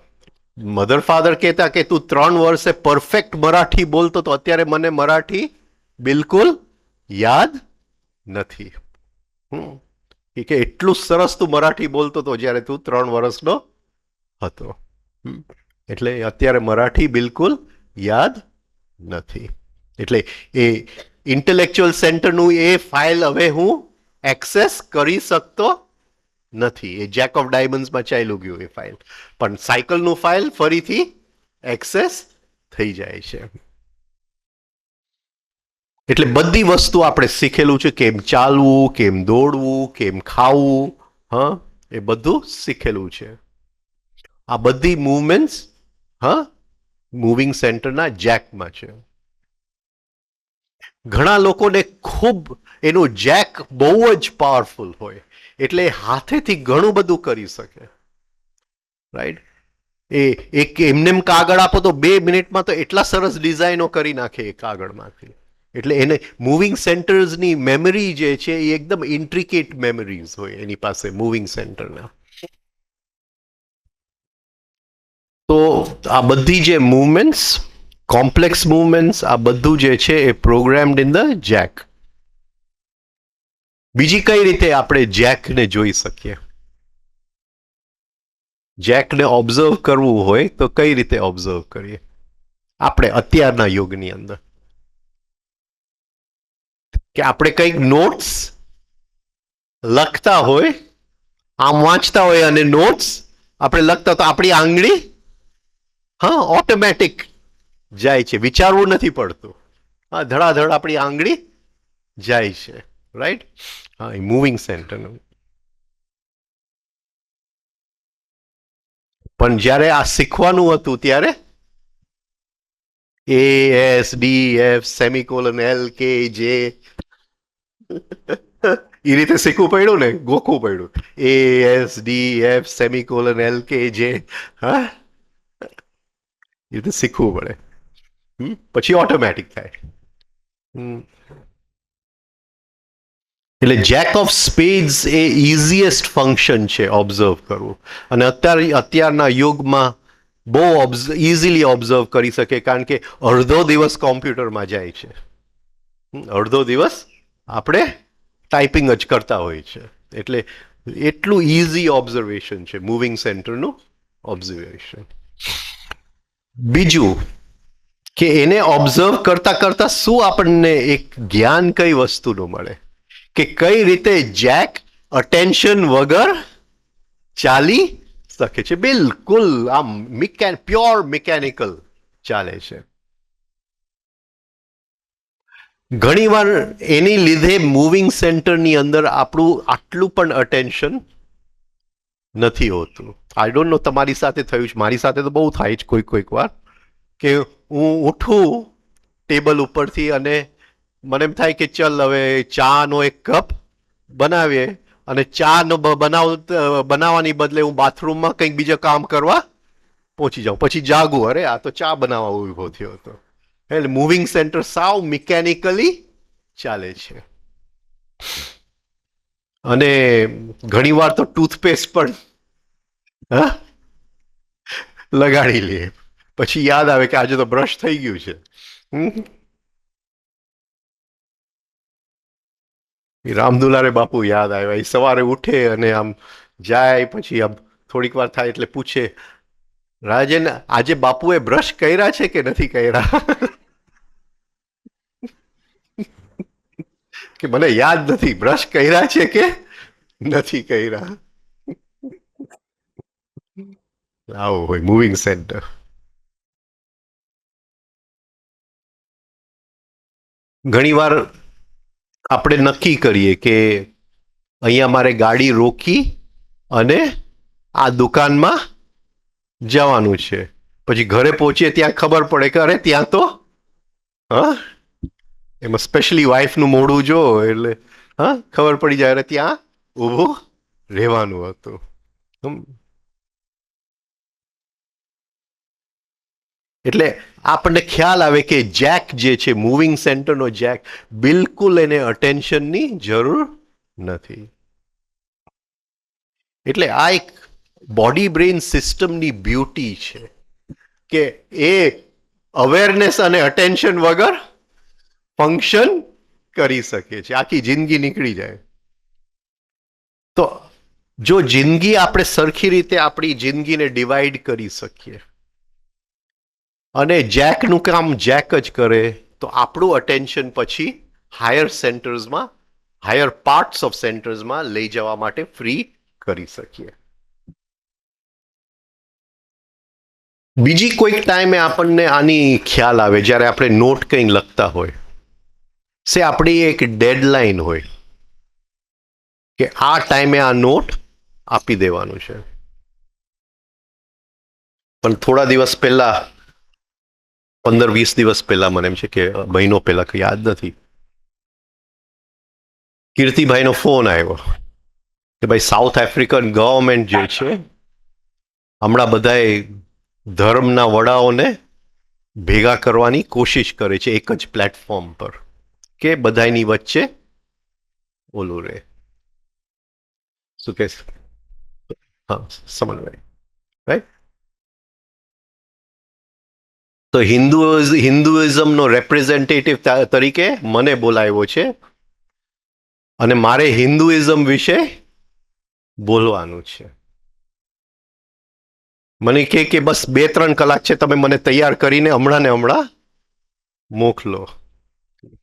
મધર ફાધર કહેતા કે તું 3 વર્ષે પરફેક્ટ મરાઠી બોલતો તો અત્યારે મને મરાઠી બિલકુલ યાદ નથી. કે એટલું સરસ તું મરાઠી બોલતો હતો જ્યારે તું 3 વર્ષનો હતો. એટલે અત્યારે મરાઠી બિલકુલ યાદ નથી. એટલે એ ઇન્ટેલેક્ચ્યુઅલ સેન્ટરનું એ ફાઇલ હવે હું એક્સેસ કરી શકતો નથી. એ જેક ઓફ ડાયમંડ્સમાં ચાલ્યું ગયું એ ફાઇલ. પણ સાયકલનું ફાઇલ ફરીથી એક્સેસ થઈ જાય છે. એટલે બધી વસ્તુ આપણે શીખેલું છે, કેમ ચાલવું, કેમ દોડવું, કેમ ખાવું, હા, એ બધું શીખેલું છે. આ બધી મૂવમેન્ટ્સ મૂવિંગ સેન્ટરના જેકમાં છે. ઘણા લોકોને ખૂબ એનું જેક બહુ જ પાવરફુલ હોય એટલે હાથેથી ઘણું બધું કરી શકે. રાઈટ? એ એક એમનેમ કાગળ આપો તો 2 મિનિટમાં તો એટલા સરસ ડિઝાઇનો કરી નાખે એ કાગળમાંથી. એટલે એને મૂવિંગ સેન્ટર્સની મેમરી જે છે એ એકદમ ઇન્ટ્રિકેટ મેમરીઝ હોય એની પાસે મૂવિંગ સેન્ટરના. તો આ બધી જે મૂવમેન્ટ્સ, કોમ્પ્લેક્સ મૂવમેન્ટ્સ, આ બધું જે છે એ પ્રોગ્રામ્ડ ઇન ધ જેક. બીજી કઈ રીતે આપણે જેકને જોઈ શકીએ? જેકને ઓબ્ઝર્વ કરવું હોય તો કઈ રીતે ઓબ્ઝર્વ કરીએ આપણે અત્યારના યુગની અંદર? કે આપણે કંઈક નોટ્સ લખતા હોય, આમ વાંચતા હોય અને નોટ્સ આપણે લખતા તો આપણી આંગળી ઓટોમેટિક જાય છે, વિચારવું નથી પડતું. હા, ધડાધડ આપણી આંગળી જાય છે. રાઈટ? હા, એ મૂવિંગ સેન્ટરનું. પણ જ્યારે આ શીખવાનું હતું ત્યારે ASDF સેમિકોલન LKJ એ રીતે શીખવું પડ્યું ને, ગોખવું પડ્યું. ASDF સેમિકોલન LKJ, હા, એ રીતે શીખવું પડે. પછી ઓટોમેટિક થાય. એટલે જેક ઓફ સ્પેડ્સ એ ઇઝીએસ્ટ ફંક્શન છે ઓબ્ઝર્વ કરવું. અને અત્યારના યુગમાં બહુ ઇઝીલી ઓબ્ઝર્વ કરી શકે, કારણ કે અડધો દિવસ કોમ્પ્યુટરમાં જાય છે, અડધો દિવસ આપણે ટાઈપિંગ જ કરતા હોય છે. એટલે એટલું ઇઝી ઓબ્ઝર્વેશન છે મૂવિંગ સેન્ટરનું ઓબ્ઝર્વેશન. બીજું કે એને ઓબ્ઝર્વ કરતા કરતા શું આપણને એક જ્ઞાન કઈ વસ્તુનું મળે કે કઈ રીતે જેક અટેન્શન વગર ચાલી શકે છે. બિલકુલ આમ પ્યોર મિકેનિકલ ચાલે છે. ઘણીવાર એની લીધે મૂવિંગ સેન્ટરની અંદર આપણું આટલું પણ અટેન્શન નથી હોતું. આઈ ડોન્ટ નો તમારી સાથે થયું છે, મારી સાથે તો બહુ થાય છે કોઈક વાર કે હું ઉઠું ટેબલ ઉપરથી અને મને એમ થાય કે ચલ હવે ચાનો એક કપ બનાવીએ, અને ચા બનાવવાની બદલે હું બાથરૂમમાં કંઈક બીજા કામ કરવા પહોંચી જાઉં. પછી જાગું, અરે આ તો ચા બનાવવા ઉભો થયો હતો. એટલે મૂવિંગ સેન્ટર સાવ મિકેનિકલી ચાલે છે. અને ઘણીવાર તો ટૂથપેસ્ટ પણ લગાડી લે, પછી યાદ આવે કે આજે તો બ્રશ થઈ ગયું છે. રામદુલારે બાપુ યાદ આવ્યા. એ સવારે ઉઠે અને આમ જાય, પછી આમ થોડીક વાર થાય એટલે પૂછે, રાજન આજે બાપુએ બ્રશ કર્યા છે કે નથી કર્યા? કે મને યાદ નથી બ્રશ કર્યા છે કે નથી કર્યા. આવું હોય મૂવિંગ સેન્ટર. ઘણીવાર આપણે નક્કી કરીએ કે અહીંયા મારે ગાડી રોકી અને આ દુકાનમાં જવાનું છે. પછી ઘરે પહોંચીએ ત્યાં ખબર પડે કે અરે ત્યાં તો હા એમાં સ્પેશિયલી વાઈફનું મોઢું જો એટલે હા ખબર પડી જાય અરે ત્યાં ઊભું રહેવાનું હતું. એટલે આપણને ખ્યાલ આવે કે જેક જે છે મૂવિંગ સેન્ટરનો જેક બિલકુલ એને અટેન્શનની જરૂર નથી. એટલે આ એક બોડી બ્રેઇન સિસ્ટમની બ્યુટી છે કે એ અવેરનેસ અને અટેન્શન વગર ફંક્શન કરી શકે છે. આખી જિંદગી નીકળી જાય. તો જો જિંદગી આપણે સરખી રીતે આપણી જિંદગીને ડિવાઈડ કરી શકીએ અને જેકનું કામ જેક જ કરે તો આપણું અટેન્શન પછી હાયર સેન્ટર્સમાં હાયર પાર્ટ્સ ઓફ સેન્ટર્સમાં લઈ જવા માટે ફ્રી કરી શકીએ. બીજી કોઈક ટાઈમે આપણને આની ખ્યાલ આવે જ્યારે આપણે નોટ કંઈ લખતા હોય સે આપણી એક ડેડલાઇન હોય કે આ ટાઈમે આ નોટ આપી દેવાનું છે. પણ થોડા દિવસ પહેલા 15-20 દિવસ પહેલા મને એમ છે કે મહિનો પહેલા કે યાદ નથી કીર્તિભાઈનો ફોન આવ્યો કે ભાઈ સાઉથ આફ્રિકન ગવર્મેન્ટ જે છે હમણાં બધાએ ધર્મના વડાઓને ભેગા કરવાની કોશિશ કરે છે એક જ પ્લેટફોર્મ પર કે બધાની વચ્ચે ઓલું રહે શું કે હા સમન્વય રાઈટ. તો હિન્દુઇઝમનો રેપ્રેઝેન્ટેટિવ તરીકે મને બોલાવ્યો છે અને મારે હિન્દુઇઝમ વિશે બોલવાનું છે. મને કે બસ 2-3 કલાક છે તમે મને તૈયાર કરીને હમણાં ને હમણાં મોકલો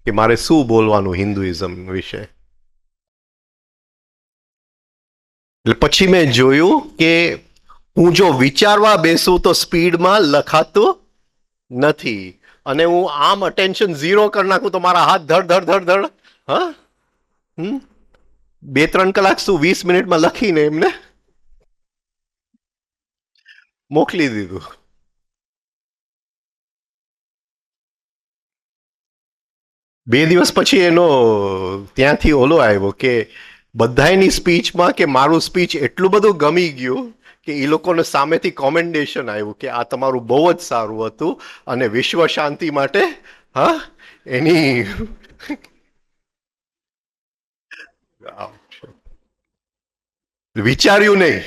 કે મારે શું બોલવાનું હિન્દુઇઝમ વિશે. એટલે પછી મેં જોયું કે હું જો વિચારવા બેસું તો સ્પીડમાં લખાતું નથી અને હું આમ અટેન્શન ઝીરો કરી નાખું તો મારા હાથ ધડ ધડ ધડ ધડ હા 2-3 કલાક શું 20 મિનિટમાં લખીને એમને મોકલી દીધું. બે દિવસ પછી એનો ત્યાંથી ઓલો આવ્યો કે બધાની સ્પીચમાં કે મારું સ્પીચ એટલું બધું ગમી ગયું કે એ લોકોને સામેથી કોમેન્ડેશન આવ્યું કે આ તમારું બહુ જ સારું હતું અને વિશ્વ શાંતિ માટે હા એની વિચાર્યું નહીં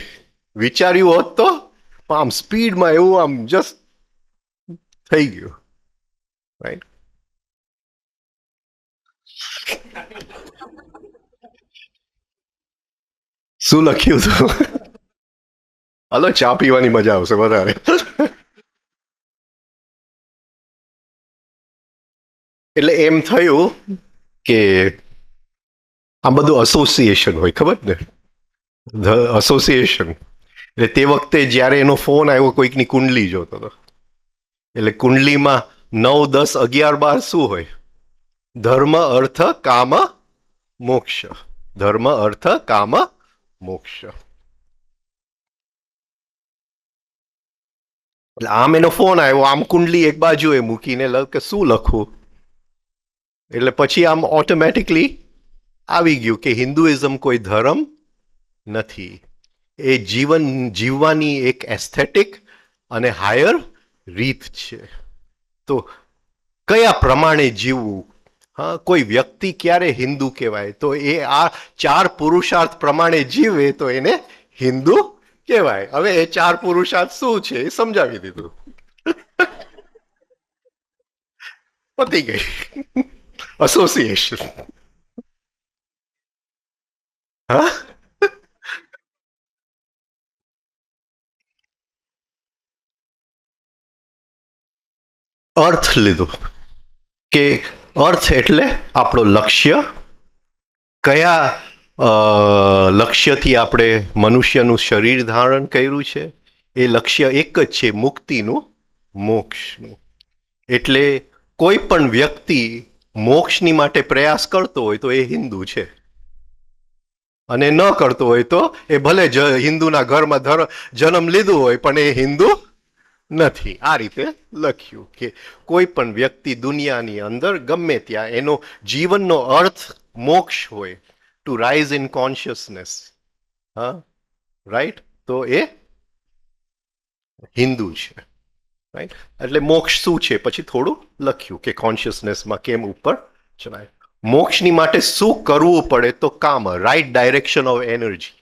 વિચાર્યું હોત તો આમ સ્પીડમાં એવું આમ જસ્ટ થઈ ગયું રાઈટ. શું લખ્યું હતું? હલો ચા પીવાની મજા આવશે વધારે. એટલે એમ થયું કે આ બધું એસોસિએશન હોય ખબર ને એસોસિએશન. એટલે તે વખતે જ્યારે એનો ફોન આવ્યો કોઈકની કુંડલી જોતો હતો એટલે કુંડલીમાં 9, 10, 11, 12 શું હોય? ધર્મ અર્થ કામ મોક્ષ. ધર્મ અર્થ કામ મોક્ષ. એટલે આમ એનો ફોન આવ્યો આમ કુંડલી એક બાજુએ મૂકીને કે શું લખું એટલે પછી આમ ઓટોમેટિકલી આવી ગયું કે હિન્દુઇઝમ કોઈ ધર્મ નથી એ જીવન જીવવાની એક એસ્થેટિક અને હાયર રીત છે. તો કયા પ્રમાણે જીવવું હા કોઈ વ્યક્તિ ક્યારે હિન્દુ કહેવાય તો એ આ 4 પુરુષાર્થ પ્રમાણે જીવે તો એને હિન્દુ કહેવાય. હવે એ 4 પુરુષાર્થ શું છે એ સમજાવી દીધું પતી ગઈ એસોસિએશન. હા અર્થ લીધું કે અર્થ એટલે આપણો લક્ષ્ય કયા લક્ષ્યથી આપણે મનુષ્યનું શરીર ધારણ કર્યું છે એ લક્ષ્ય એક જ છે મુક્તિનું મોક્ષનું. એટલે કોઈ પણ વ્યક્તિ મોક્ષની માટે પ્રયાસ કરતો હોય તો એ હિન્દુ છે. અને ન કરતો હોય તો એ ભલે હિન્દુના ઘરમાં જન્મ લીધું હોય પણ એ હિન્દુ નથી. આ રીતે લખ્યું કે કોઈ પણ વ્યક્તિ દુનિયાની અંદર ગમે ત્યાં એનો જીવનનો અર્થ મોક્ષ હોય, ટુ રાઇઝ ઇન કોન્શિયસનેસ, હા રાઈટ, તો એ હિન્દુ છે. રાઈટ, એટલે મોક્ષ શું છે પછી થોડું લખ્યું કે કોન્શિયસનેસમાં કેમ ઉપર ચલાય. મોક્ષની માટે શું કરવું પડે તો કામ, રાઈટ ડાયરેક્શન ઓફ એનર્જી.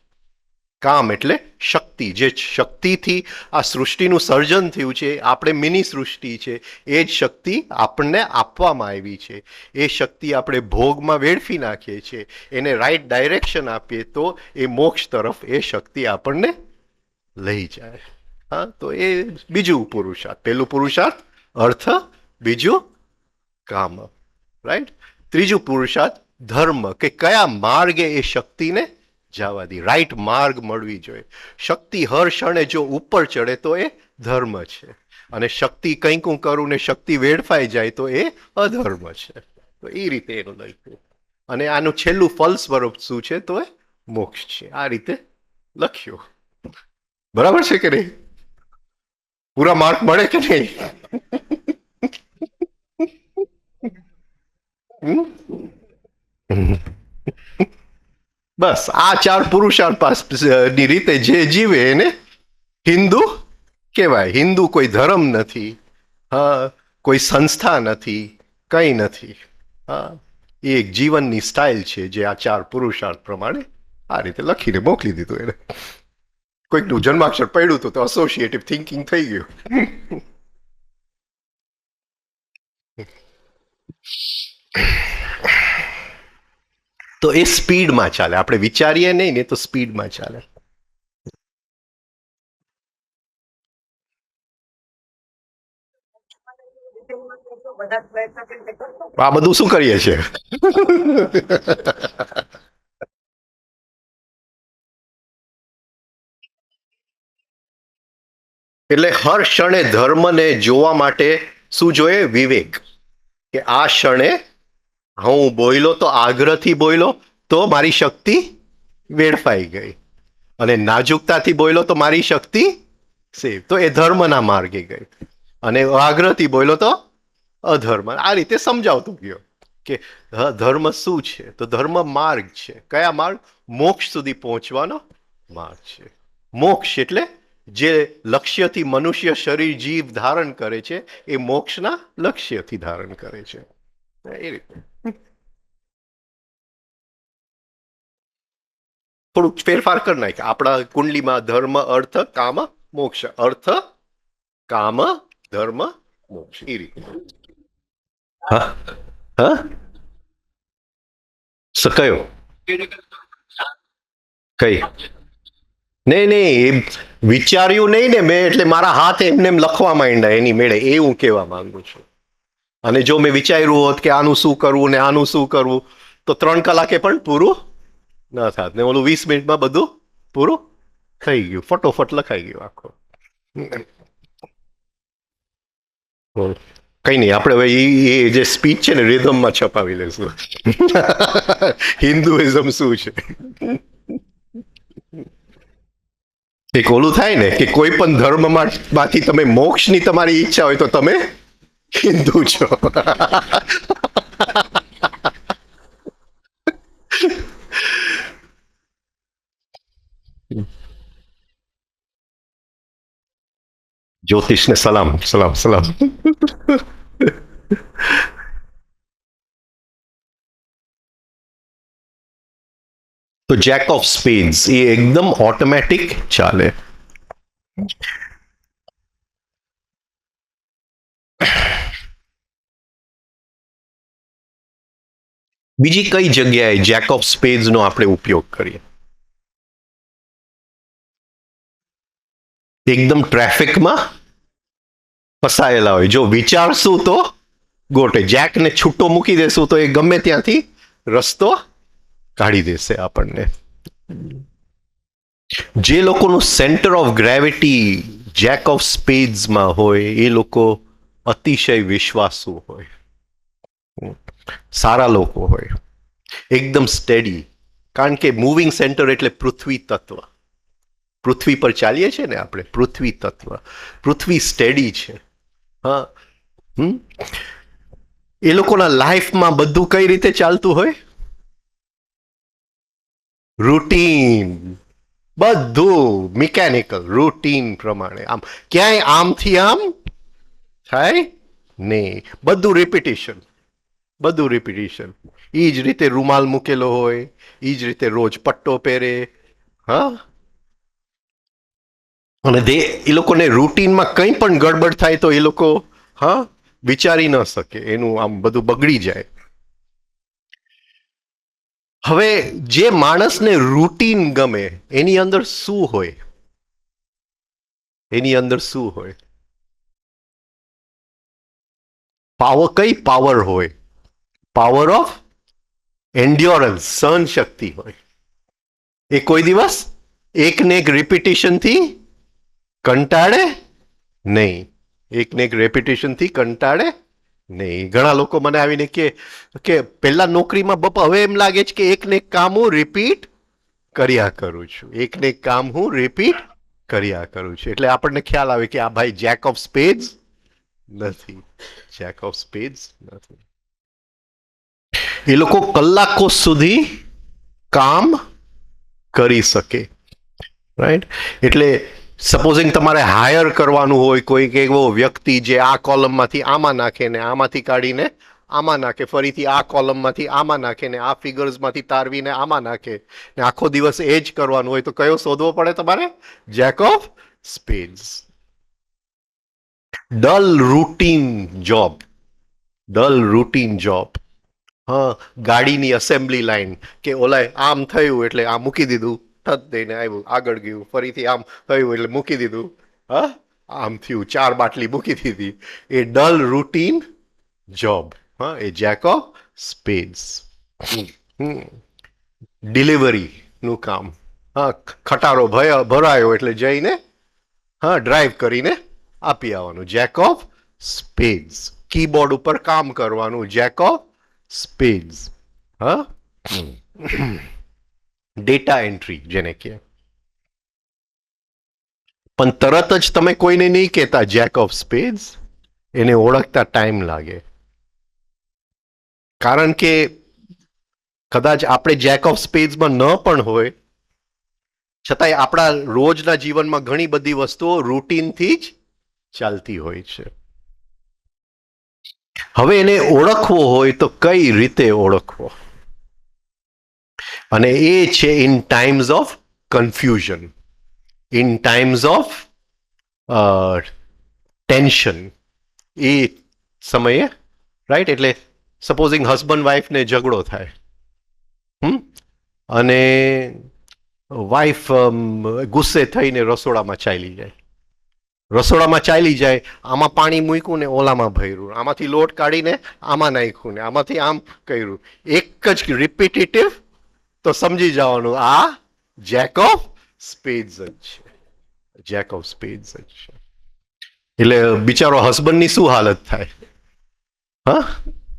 કામ એટલે શક્તિ, જે શક્તિથી આ સૃષ્ટિનું સર્જન થયું છે, આપણે મિની સૃષ્ટિ છે, એ જ શક્તિ આપણને આપવામાં આવી છે. એ શક્તિ આપણે ભોગમાં વેડફી નાખીએ છીએ, એને રાઈટ ડાયરેક્શન આપીએ તો એ મોક્ષ તરફ એ શક્તિ આપણને લઈ જાય. હા, તો એ બીજું પુરુષાર્થ. પહેલું પુરુષાર્થ અર્થ, બીજું કામ, રાઈટ. ત્રીજું પુરુષાર્થ ધર્મ, કે કયા માર્ગે એ શક્તિને જવા દી, રાઈટ માર્ગ મળવી જોઈએ. શક્તિ હર ક્ષણે જો ઉપર ચડે તો એ ધર્મ છે, અને શક્તિ કંઈક હું કરું ને શક્તિ વેડફાઈ જાય તો એ અધર્મ છે. તો એ રીતે એનું લખ્યું, અને આનું છેલ્લું ફલ સ્વરૂપ શું છે તો એ મોક્ષ છે. આ રીતે લખ્યું. બરાબર છે કે નહીં? પૂરા માર્ક મળે કે નહીં? બસ આ ચાર પુરુષાર્થ ની રીતે જે જીવે એને હિન્દુ કહેવાય. હિન્દુ કોઈ ધર્મ નથી, હા, કોઈ સંસ્થા નથી, કંઈ નથી. હા, એ એક જીવનની સ્ટાઇલ છે જે આ ચાર પુરુષાર્થ પ્રમાણે આ રીતે લખીને મોકલી દીધું એને. કોઈકનું જન્માક્ષર પડ્યું હતું તો એસોસિએટિવ થિંકિંગ થઈ ગયું. તો એ સ્પીડમાં ચાલે, આપણે વિચારીએ નહીં ને તો સ્પીડમાં ચાલે. આ બધું શું કરીએ છીએ? એટલે હર ક્ષણે ધર્મને જોવા માટે શું જોઈએ? વિવેક. કે આ ક્ષણે હું બોલ્યો તો આગ્રહથી બોલ્યો તો મારી શક્તિ વેડફાઈ ગઈ, અને નાજુકતાથી બોલ્યો તો મારી શક્તિ સેવ, તો એ ધર્મના માર્ગે ગઈ. અને આગ્રહથી બોલ્યો તો અધર્મ. આ રીતે સમજાવતો ગયો કે ધર્મ શું છે, તો ધર્મ માર્ગ છે. કયા માર્ગ? મોક્ષ સુધી પહોંચવાનો માર્ગ છે. મોક્ષ એટલે જે લક્ષ્યથી મનુષ્ય શરીર જીવ ધારણ કરે છે એ મોક્ષના લક્ષ્યથી ધારણ કરે છે. એ રીતે થોડુંક ફેરફાર કરી નાખે આપણા કુંડલીમાં. ધર્મ અર્થ કામ મોક્ષ, અર્થ કામ ધર્મ મોક્ષ, એ રીતે. હા હા, કયો? કઈ? નહીં નહીં, વિચાર્યું નહીં ને મેં, એટલે મારા હાથ એમને એમ લખવા માંડ્યા એની મેળે, એ હું કહેવા માંગુ છું. અને જો મેં વિચાર્યું હોત કે આનું શું કરવું ને આનું શું કરવું તો 3 કલાકે પણ પૂરું ન થાત, ને ઓલું 20 મિનિટમાં બધું પૂરું થઈ ગયું, ફટોફટ લખાઈ ગયું આખો. કઈ નહીં, આપણે હવે એ જે સ્પીચ છે ને રિધમમાં છપાવી લઈશું. હિન્દુઇઝમ શું છે? એક ઓલું થાય ને કે કોઈ પણ ધર્મમાંથી તમે મોક્ષની તમારી ઈચ્છા હોય તો તમે હિન્દુ છો. જ્યોતિષને સલામ સલામ સલામ. તો જેક ઓફ સ્પેડ્સ એ એકદમ ઓટોમેટિક ચાલે. બીજી કઈ જગ્યાએ જેક ઓફ સ્પેડ્સ નો આપણે ઉપયોગ કરીએ? એકદમ ટ્રાફિકમાં ફસાયેલા હોય, જો વિચારશું તો ગોટે. જેકને છૂટો મૂકી દેશું તો એ ગમે ત્યાંથી રસ્તો કાઢી દેશે આપણને. જે લોકોનું centre of gravity jack of સ્પેડ્સમાં હોય એ લોકો અતિશય વિશ્વાસુ હોય, સારા લોકો હોય, એકદમ સ્ટેડી, કારણ કે મૂવિંગ સેન્ટર એટલે પૃથ્વી તત્વ. પૃથ્વી પર ચાલીએ છીએ ને આપણે, પૃથ્વી તત્વ. પૃથ્વી સ્ટેડી છે. હા. એ લોકોના લાઈફમાં બધું કઈ રીતે ચાલતું હોય? રૂટીન. બધું મિકેનિકલ રૂટીન પ્રમાણે. આમ ક્યાંય આમથી આમ થાય નહીં. બધું રિપીટિશન. બધું રિપીટિશન. એ જ રીતે રૂમાલ મૂકેલો હોય, એ જ રીતે રોજ પટ્ટો પહેરે. હા. અને એ લોકોને રૂટીનમાં કંઈ પણ ગડબડ થાય તો એ લોકો વિચારી ન શકે, એનું આમ બધું બગડી જાય. હવે જે માણસને રૂટીન ગમે એની અંદર શું હોય? એની અંદર શું હોય? પાવર. કઈ પાવર હોય? પાવર ઓફ એન્ડ્યોરન્સ, સહન શક્તિ હોય. એ કોઈ દિવસ એકને એક રિપીટિશનથી કંટાળે નહીં. એકને એક રેપિટેશનથી કંટાળે નહીં. ઘણા લોકો મને આવીને કે પહેલા નોકરીમાં બપા હવે એમ લાગે છે કે એકને એક કામ હું રિપીટ કર્યા કરું છું. એકને એક કામ હું રિપીટ કર્યા કરું છું. એટલે આપણને ખ્યાલ આવે કે આ ભાઈ જેક ઓફ સ્પેડ્સ નથી. જેક ઓફ સ્પેડ્સ નથી. એ લોકો કલાકો સુધી કામ કરી શકે. રાઈટ? એટલે સપોઝિંગ તમારે હાયર કરવાનું હોય કોઈક એવો વ્યક્તિ જે આ કોલમમાંથી આમાં નાખે ને આમાંથી કાઢીને આમાં નાખે, ફરીથી આ કોલમમાંથી આમાં નાખે ને આ ફિગર્સમાંથી તારવીને આમાં નાખે ને આખો દિવસ એ જ કરવાનું હોય, તો કયો શોધવો પડે તમારે? Jack of spades. Dull routine job. Dull routine job. હા. ગાડીની અસેમ્બલી લાઈન કે ઓલા આમ થયું એટલે આ મૂકી દીધું, ઠત દઈને આવ્યું, આગળ ગયું, ફરીથી આમ થયું એટલે મૂકી દીધું. હા. આમ થયું, 4 બાટલી મૂકી દીધી. એ ડલ રૂટીન જોબ. હા. એ જેક ઓફ સ્પેડ્સ. ડિલિવરીનું કામ. હા. ખટારો ભરાયો એટલે જઈને ડ્રાઈવ કરીને આપી આવવાનું. Jack of સ્પેડ્સ. કીબોર્ડ ઉપર કામ કરવાનું. Jack of spades. હા. ડેટા એન્ટ્રી જેને કહે. પણ તરત જ તમે કોઈને નહીં કહેતા જેક ઓફ સ્પેડ્સ. એને ઓળખતા ટાઈમ લાગે. કારણ કે કદાચ આપણે જેક ઓફ સ્પેડ્સમાં ન પણ હોય છતાંય આપણા રોજના જીવનમાં ઘણી બધી વસ્તુઓ રૂટીનથી જ ચાલતી હોય છે. હવે એને ઓળખવો હોય તો કઈ રીતે ઓળખવો? અને એ છે in times of confusion, in times of tension. એ સમયે રાઈટ. એટલે સપોઝિંગ હસબન્ડ વાઈફને ઝઘડો થાય, અને વાઈફ ગુસ્સે થઈને રસોડામાં ચાલી જાય. આમાં પાણી મૂક્યું ને ઓલામાં ભર્યું, આમાંથી લોટ કાઢીને આમાં નાખ્યું ને આમાંથી આમ કર્યું. એક જ રિપીટેટિવ. તો સમજી જવાનું આ જેક ઓફ સ્પેડ્સ જ છે. જેક ઓફ સ્પેડ્સ જ છે. એટલે બિચારો હસબન્ડની શું હાલત થાય? હા.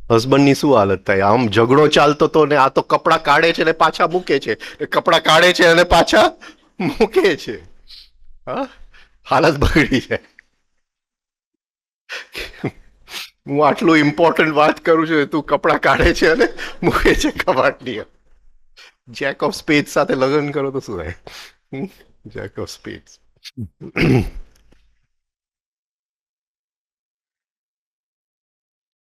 હસબન્ડની શું હાલત થાય? આમ ઝઘડો ચાલતો તો ને આ તો કપડાં કાઢે છે ને પાછા મૂકે છે, કપડાં કાઢે છે અને પાછા મૂકે છે. હા. હાલત બગડી જાય. હું આટલું ઇમ્પોર્ટન્ટ વાત કરું છું, તું કપડાં કાઢે છે અને મૂકે છે કબાટની. જેક ઓફ સ્પેડ સાથે લગ્ન કરો તો શું થાય? Jack of સ્પેડ.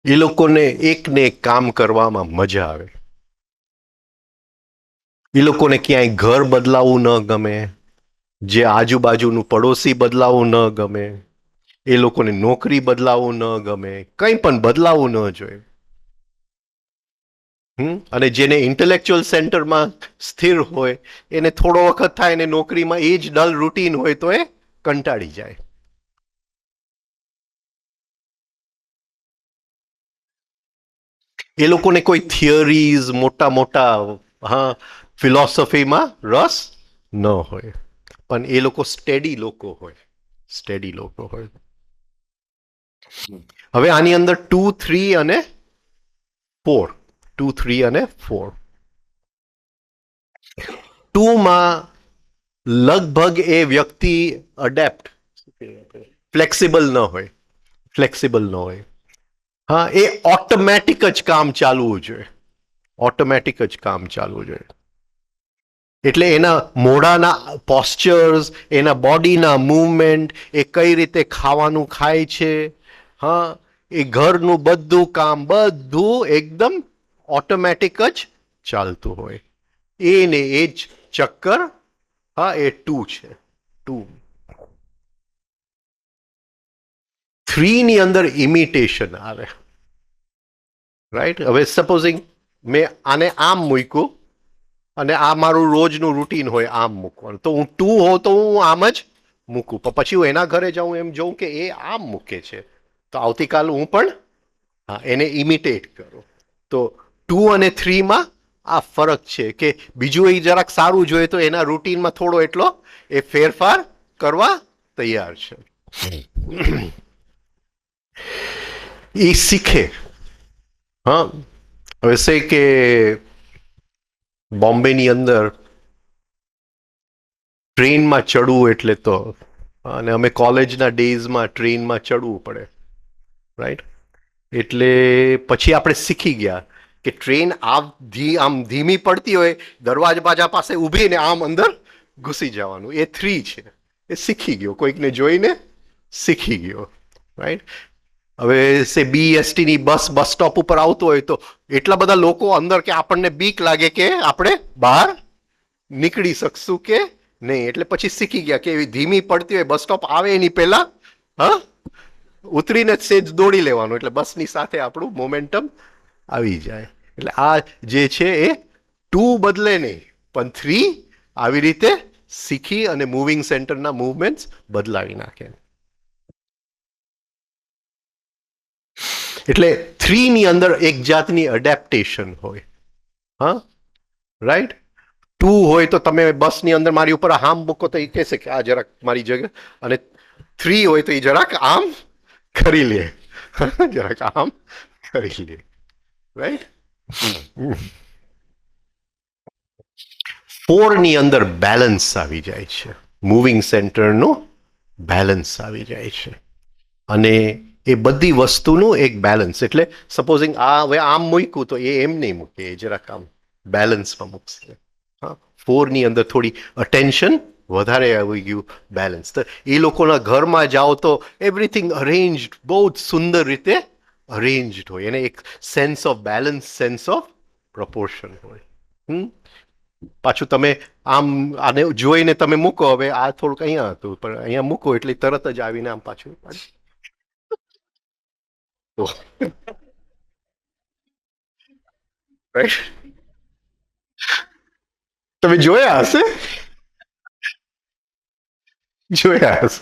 એ લોકોને એકને એક કામ કરવામાં મજા આવે. એ લોકોને ક્યાંય ઘર બદલાવું ન ગમે, જે આજુબાજુનું પડોશી બદલાવું ન ગમે, એ લોકોને નોકરી બદલાવું ન ગમે, કંઈ પણ બદલાવું ન જોઈએ. અને જેને ઇન્ટેલેક્ચ્યુઅલ સેન્ટરમાં સ્થિર હોય એને થોડો વખત થાય ને નોકરીમાં એ જ ડલ રૂટીન હોય તો એ કંટાળી જાય. એ લોકોને કોઈ થિયરીઝ મોટા ફિલોસોફીમાં રસ ન હોય, પણ એ લોકો સ્ટેડી લોકો હોય. હવે આની અંદર 2, 3 અને 4. ટુમાં લગભગ એ વ્યક્તિ અડેપ્ટ ફ્લેક્સિબલ ન હોય, ફ્લેક્સિબલ ન હોય. હા, એ ઓટોમેટિક જ કામ ચાલવું જોઈએ, ઓટોમેટિક જ કામ ચાલવું જોઈએ. એટલે એના મોઢાના પોસ્ચર્સ, એના બોડીના મૂવમેન્ટ, એ કઈ રીતે ખાવાનું ખાય છે, હા, એ ઘરનું બધું કામ બધું એકદમ ઓટોમેટિક જ ચાલતું હોય. એને એ જ ચક્કર, હા, એ ટુ છે. ટુ. થ્રીની અંદર ઇમિટેશન આવે. રાઈટ? હવે સપોઝિંગ મેં આને આમ મૂક્યું અને આ મારું રોજનું રૂટીન હોય આમ મૂકવાનું, તો હું ટુ હોઉં તો હું આમ જ મૂકું. પણ પછી હું એના ઘરે જાઉં એમ જોઉં કે એ આમ મૂકે છે, તો આવતીકાલ હું પણ હા એને ઇમિટેટ કરું. તો ટુ અને થ્રીમાં આ ફરક છે કે બીજું એ જરાક સારું જોઈએ તો એના રૂટીનમાં થોડો એટલો એ ફેરફાર કરવા તૈયાર છે. એ શીખે. હા, હવે સે કે બોમ્બેની અંદર ટ્રેનમાં ચડવું એટલે તો, અને અમે કોલેજના ડેઝમાં ટ્રેનમાં ચડવું પડે, રાઈટ? એટલે પછી આપણે શીખી ગયા કે ટ્રેન આમ ધીમી પડતી હોય, દરવાજા પાસે ઊભીને આમ અંદર ઘૂસી જવાનું. એ થ્રી છે, એ શીખી ગયો, કોઈકને જોઈને શીખી ગયો, રાઈટ? હવે સે BESTની બસ સ્ટોપ ઉપર આવતો હોય તો એટલા બધા લોકો અંદર કે આપણને બીક લાગે કે આપણે બહાર નીકળી શકશું કે નહીં. એટલે પછી શીખી ગયા કે એવી ધીમી પડતી હોય, બસ સ્ટોપ આવે એની પહેલા હા ઉતરીને સેજ દોડી લેવાનું, એટલે બસની સાથે આપણું મોમેન્ટમ આવી જાય. એટલે આ જે છે એ ટુ બદલે નહીં, પણ થ્રી આવી રીતે શીખી અને મૂવિંગ સેન્ટરના મૂવમેન્ટ્સ બદલાવી નાખે. એટલે થ્રીની અંદર એક જાતની એડેપ્ટેશન હોય. હા, રાઈટ? ટુ હોય તો તમે બસની અંદર મારી ઉપર હામ મૂકો તો એ કહેશે કે આ જરાક મારી જગ્યા, અને થ્રી હોય તો એ જરાક આમ કરી લે, જરાક આમ કરી લે, રાઈટ? ફોરની અંદર બેલેન્સ આવી જાય છે, મૂવિંગ સેન્ટરનું બેલેન્સ આવી જાય છે. અને એ બધી વસ્તુનું એક બેલેન્સ. એટલે સપોઝિંગ આ હવે આમ મૂક્યું તો એ એમ નહીં મૂકે, એ જરાક આમ બેલેન્સમાં મૂકશે. હા, ફોરની અંદર થોડી અટેન્શન વધારે આવી ગયું, બેલેન્સ. તો એ લોકોના ઘરમાં જાઓ તો એવરીથિંગ અરેન્જડ, બહુ જ સુંદર રીતે અરેન્જડ હોય, એને એક sense of balance, sense of proportion હોય. પાછું તમે આમ આને જોઈને તમે મૂકો, હવે આ થોડુંક અહીંયા હતું પણ અહીંયા મૂકો એટલે તરત જ આવીને આમ પાછું તમે જોયા હશે, જોયા હશે.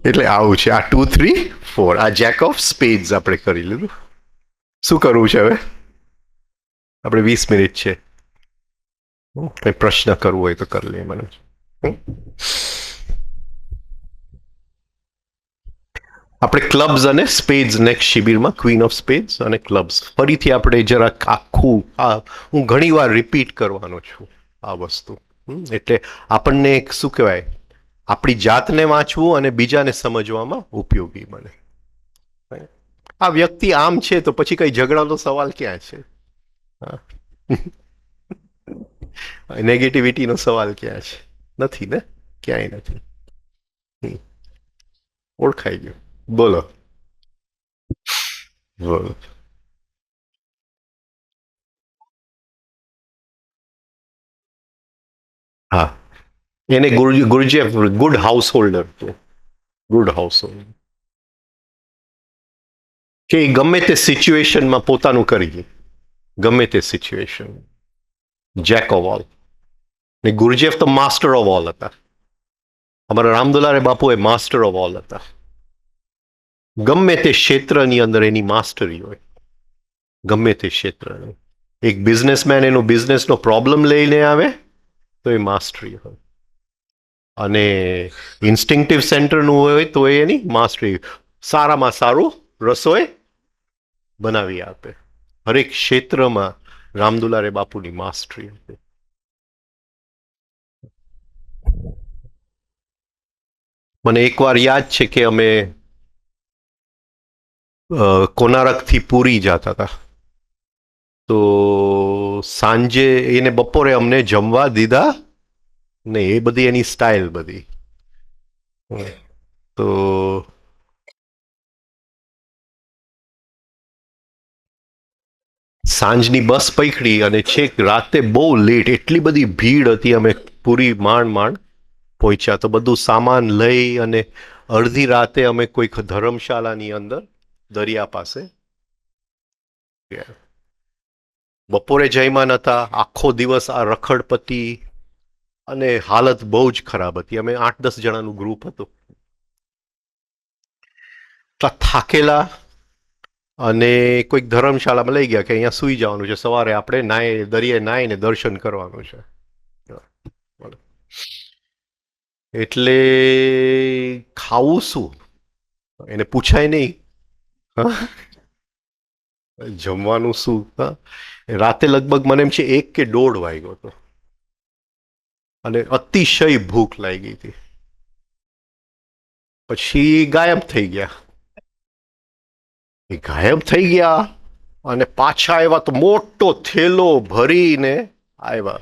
એટલે આવું છે આ 2 3 4. આ જેક ઓફ સ્પેડ્સ આપણે કરી લીધું. શું કરવું છે હવે? આપણે 20 મિનિટ છે, કઈ પ્રશ્ન કરવો હોય તો કરી લે મને. આપણે ક્લબ્સ અને સ્પેડ્સ નેક્સ્ટ શિબિરમાં, ક્વીન ઓફ સ્પેડ્સ અને ક્લબ્સ ફરીથી આપણે જરાક આખું હું ઘણી વાર રિપીટ કરવાનો છું આ વસ્તુ. એટલે આપણને એક શું કહેવાય, આપણી જાતને વાંચવું અને બીજાને સમજવામાં ઉપયોગી બને. આ વ્યક્તિ આમ છે તો પછી કઈ ઝઘડાનો સવાલ ક્યાં છે? નેગેટિવિટીનો સવાલ ક્યાં છે? નથી ને, ક્યાંય નથી. ઓળખાઈ ગયું. બોલો બોલો. હા, એને Guruji good householder, good householder કે ગમે તે સિચ્યુએશનમાં પોતાનું કરી, ગમે તે સિચ્યુએશન, જેક ઓફ ઓલ. ને ગુરુજેફ તો માસ્ટર ઓફ ઓલ હતા. અમારા રામદુલારે બાપુ એ માસ્ટર ઓફ ઓલ હતા. ગમે તે ક્ષેત્રની અંદર એની માસ્ટરી હોય, ગમે તે ક્ષેત્રની. એક બિઝનેસમેન એનો બિઝનેસનો પ્રોબ્લેમ લઈને આવે તો એ માસ્ટરી હોય, અને ઇન્સ્ટિંક્ટિવ સેન્ટરનું હોય તો એની માસ્ટરી. સારામાં સારું રસોઈ બનાવી આપે. હરેક ક્ષેત્રમાં રામદુલારે બાપુની માસ્ટરી હતી. મને એકવાર યાદ છે કે અમે કોનારકથી પુરી જતા હતા, તો સાંજે એને બપોરે અમને જમવા દીધા ને, એ બધી એની સ્ટાઇલ બધી. તો સાંજની બસ પકડી અને છેક રાતે બહુ લેટ, એટલી બધી ભીડ હતી, અમે પૂરી માંડ પહોંચ્યા. તો બધું સામાન લઈ અને અડધી રાતે અમે કોઈક ધર્મશાળાની અંદર દરિયા પાસે બપોરે જઈમાં નતા. આખો દિવસ આ રખડપતિ અને હાલત બહુ જ ખરાબ હતી. અમે 8-10 જણાનું ગ્રુપ હતું. થાકેલા અને કોઈક ધર્મશાળામાં લઈ ગયા કે અહીંયા સુઈ જવાનું છે, સવારે આપણે દરિયે નાહીને દર્શન કરવાનું છે. એટલે ખાવું શું એને પૂછાય નહીં, જમવાનું શું. રાતે લગભગ મને એમ છે 1 કે 1:30 વાગ્યો હતો અને અતિશય ભૂખ લાગી હતી. પછી ગાયબ થઈ ગયા અને પાછા આવ્યા તો મોટો થેલો ભરીને આવ્યા.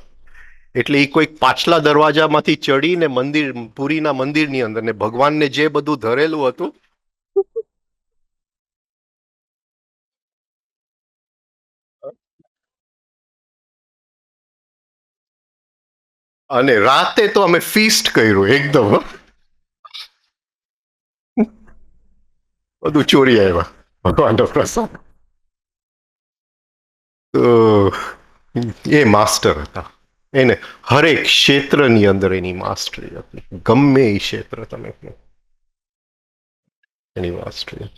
એટલે એ કોઈક પાછલા દરવાજામાંથી ચડીને પુરીના મંદિરની અંદર ને ભગવાનને જે બધું ધરેલું હતું અને રાતે તો અમે ફીસ્ટ કર્યું એકદમ. બધું ચોરી આવ્યા ભગવાનનો પ્રસાદ. એ માસ્ટર હતા. એને હરેક ક્ષેત્રની અંદર એની માસ્ટરી હતી. ગમે એ ક્ષેત્ર તમે એની માસ્ટરી.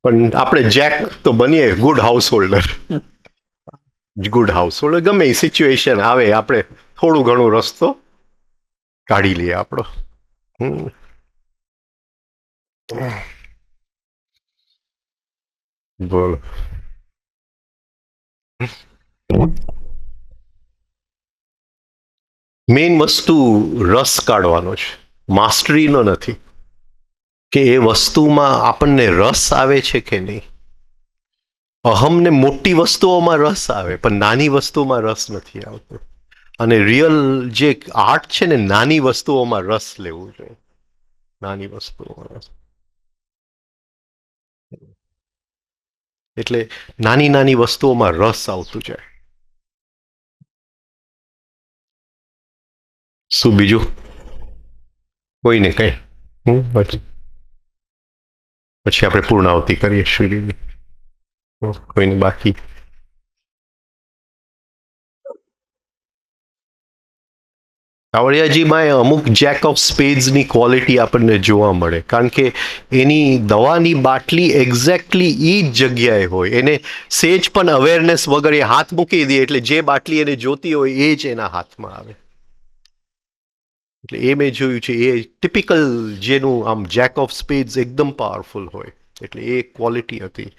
પણ આપણે જેક તો બનીએ ગુડ હાઉસ હોલ્ડર. ગમે એ સિચ્યુએશન આવે આપણે થોડું ઘણું રસ્તો કાઢી લઈએ આપણો. બોલો. મેઇન વસ્તુ રસ કાઢવાનો છે, માસ્ટરીનો નથી. કે એ વસ્તુમાં આપણને રસ આવે છે કે નહીં. અહમને મોટી વસ્તુઓમાં રસ આવે પણ નાની વસ્તુઓમાં રસ નથી આવતો. અને રિયલ જે આર્ટ છે ને, નાની વસ્તુઓમાં રસ લેવું જોઈએ. નાની વસ્તુઓમાં રસ. એટલે નાની વસ્તુઓમાં રસ આવતું જાય. શું બીજું કોઈને કઈ પછી આપણે પૂર્ણાવતી કરીએ. શ્રીદેવી કોઈને બાકી? કાવડિયાજીમાં અમુક જેક ઓફ સ્પેડ્સની ક્વોલિટી આપણને જોવા મળે, કારણ કે એની દવાની બાટલી એક્ઝેક્ટલી એ જ જગ્યાએ હોય. એને સેજ પણ અવેરનેસ વગર એ હાથ મૂકી દે એટલે જે બાટલી એને જોતી હોય એ જ એના હાથમાં આવે. એટલે એ મેં જોયું છે. એ ટિપિકલ જેનું આમ જેક ઓફ સ્પેડ્સ એકદમ પાવરફુલ હોય. એટલે એ ક્વોલિટી હતી.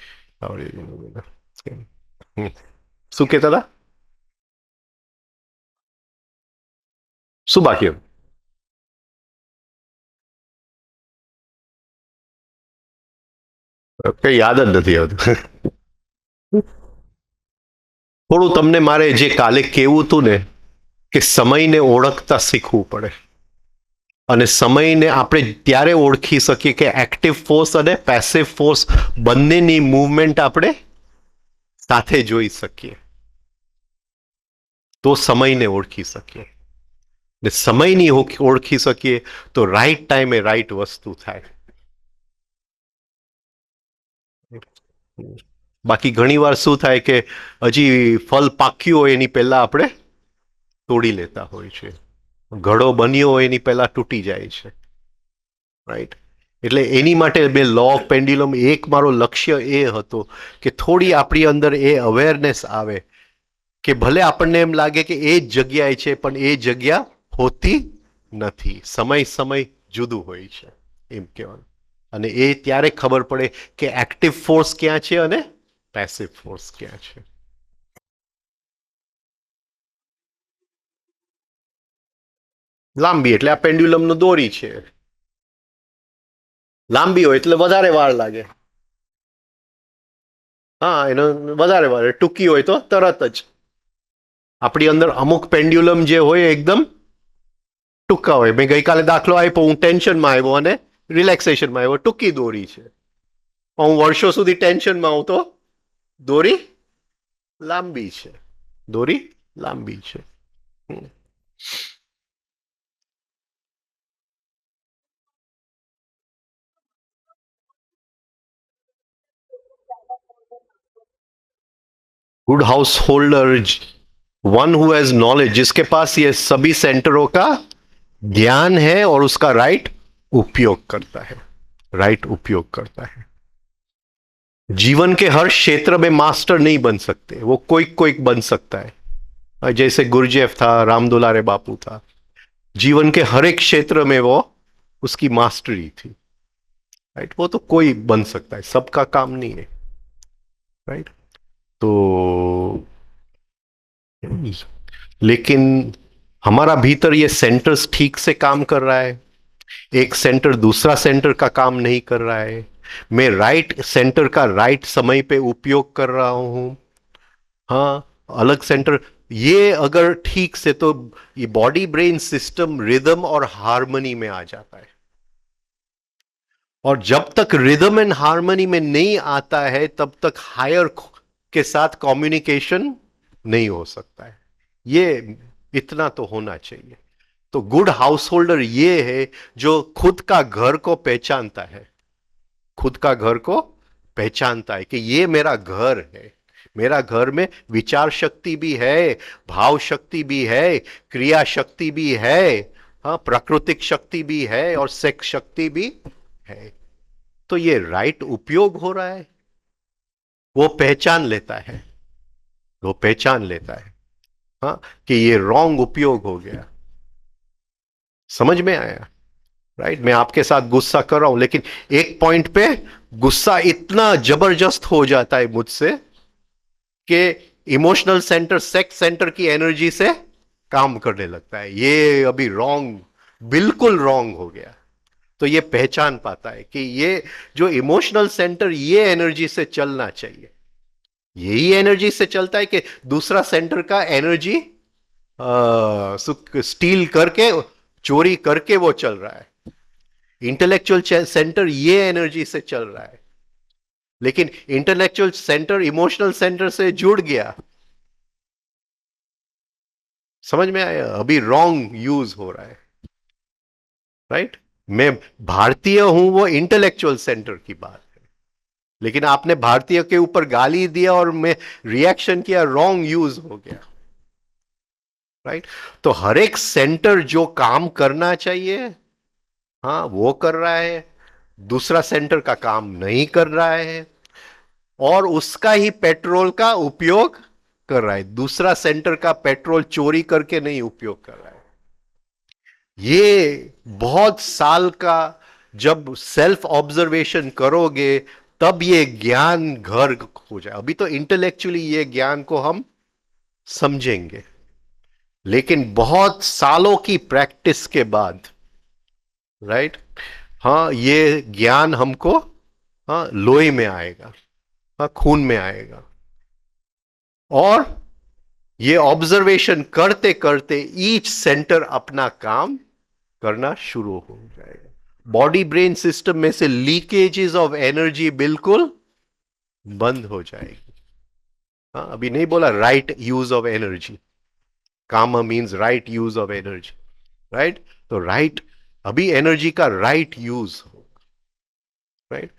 શું કહેતા હતા? શું બાકી હતું? કઈ યાદ જ નથી આવતું. થોડું તમને મારે જે કાલે કેવું હતું ને, કે સમયને ઓળખતા શીખવું પડે. અને સમયને આપણે ત્યારે ઓળખી શકીએ કે એક્ટિવ ફોર્સ અને પેસિવ ફોર્સ બંનેની મૂવમેન્ટ આપણે સાથે જોઈ શકીએ, તો સમયને ઓળખી શકીએ. ને સમયની ઓળખી શકીએ તો રાઈટ ટાઈમે રાઈટ વસ્તુ થાય. બાકી ઘણી વાર શું થાય કે હજી ફળ પાક્યું હોય એની પહેલા આપણે તોડી લેતા હોય છે. ઘડો બન્યો હોય એની પહેલા તૂટી જાય છે. રાઈટ. એટલે એની માટે મેં લો ઓફ પેન્ડ્યુલમ એક મારો લક્ષ્ય એ હતો કે થોડી આપણી અંદર એ અવેરનેસ આવે કે ભલે આપણને એમ લાગે કે એ જ જગ્યાએ છે પણ એ જગ્યા હોતી નથી. સમય જુદું હોય છે એમ કહેવાનું. અને એ ત્યારે ખબર પડે કે એક્ટિવ ફોર્સ ક્યાં છે અને પેસિવ ફોર્સ ક્યાં છે. લાંબી એટલે આ પેન્ડ્યુલમનો દોરી છે. લાંબી હોય એટલે વધારે વાર લાગે. હા, એનો વધારે વાર. ટૂંકી હોય તો તરત જ. આપણી અંદર અમુક પેન્ડ્યુલમ જે હોય એકદમ ટૂંકા હોય. મેં ગઈકાલે દાખલો આપ્યો, હું ટેન્શનમાં આવ્યો અને રિલેક્સેશનમાં આવ્યો, ટૂંકી દોરી છે. હું વર્ષો સુધી ટેન્શનમાં આવું તો દોરી લાંબી છે. દોરી લાંબી છે. Good house holder one who has knowledge, जिसके पास ये सभी सेंटरों का ज्ञान है और उसका राइट उपयोग करता है. राइट उपयोग करता है. जीवन के हर क्षेत्र में मास्टर नहीं बन सकते, वो कोई कोई बन सकता है. जैसे गुरुजेफ था, रामदुलारे बापू था. जीवन के हर एक क्षेत्र में वो उसकी मास्टरी थी. राइट, वो तो कोई बन सकता है, सबका काम नहीं है. राइट. तो लेकिन हमारा भीतर ये सेंटर्स ठीक से काम कर रहा है. एक सेंटर दूसरा सेंटर का काम नहीं कर रहा है. मैं राइट सेंटर का राइट समय पे उपयोग कर रहा हूं. हाँ, अलग सेंटर ये अगर ठीक से, तो ये बॉडी ब्रेन सिस्टम रिदम और हार्मनी में आ जाता है. और जब तक रिदम एंड हार्मनी में नहीं आता है तब तक हायर के साथ कम्युनिकेशन नहीं हो सकता है. ये इतना तो होना चाहिए. तो गुड हाउस होल्डर ये है जो खुद का घर को पहचानता है. खुद का घर को पहचानता है कि ये मेरा घर है. मेरा घर में विचार शक्ति भी है, भाव शक्ति भी है, क्रिया शक्ति भी है, हाँ, प्राकृतिक शक्ति भी है और सेक्स शक्ति भी है. तो ये राइट उपयोग हो रहा है. वो पहचान लेता है. वो पहचान लेता है, हाँ, कि ये रॉन्ग उपयोग हो गया. समझ में आया? राइट. मैं आपके साथ गुस्सा कर रहा हूं, लेकिन एक पॉइंट पे गुस्सा इतना जबरदस्त हो जाता है मुझसे कि इमोशनल सेंटर, सेक्स सेंटर की एनर्जी से काम करने लगता है. ये अभी रॉन्ग, बिल्कुल रॉन्ग हो गया. तो ये पहचान पाता है कि ये जो इमोशनल सेंटर, ये एनर्जी से चलना चाहिए. यही एनर्जी से चलता है कि दूसरा सेंटर का एनर्जी स्टील करके, चोरी करके वो चल रहा है. इंटेलेक्चुअल सेंटर ये एनर्जी से चल रहा है. लेकिन इंटेलेक्चुअल सेंटर इमोशनल सेंटर से जुड़ गया. समझ में आया? अभी रॉन्ग यूज हो रहा है. राइट. मैं भारतीय हूं, वो इंटेलेक्चुअल सेंटर की बात है. लेकिन आपने भारतीय के ऊपर गाली दिया और मैं रिएक्शन किया, रॉन्ग यूज हो गया. राइट. तो हर एक सेंटर जो काम करना चाहिए, हाँ, वो कर रहा है. दूसरा सेंटर का काम नहीं कर रहा है और उसका ही पेट्रोल का उपयोग कर रहा है. दूसरा सेंटर का पेट्रोल चोरी करके नहीं उपयोग कर रहा है. ये बहुत साल का जब सेल्फ ऑब्जर्वेशन करोगे तब ये ज्ञान घर हो जाए. अभी तो इंटेलेक्चुअली ये ज्ञान को हम समझेंगे, लेकिन बहुत सालों की प्रैक्टिस के बाद, राइट, हाँ, ये ज्ञान हमको, हाँ, लोही में आएगा, हाँ, खून में आएगा. और ये ऑब्जर्वेशन करते करते ईच सेंटर अपना काम करना शुरू हो जाएगा. बॉडी ब्रेन सिस्टम में से लीकेजेस ऑफ एनर्जी बिल्कुल बंद हो जाएगी. हाँ, अभी नहीं बोला right use of energy. Comma means right use of energy. Right. तो राइट, अभी एनर्जी का राइट यूज हो. राइट.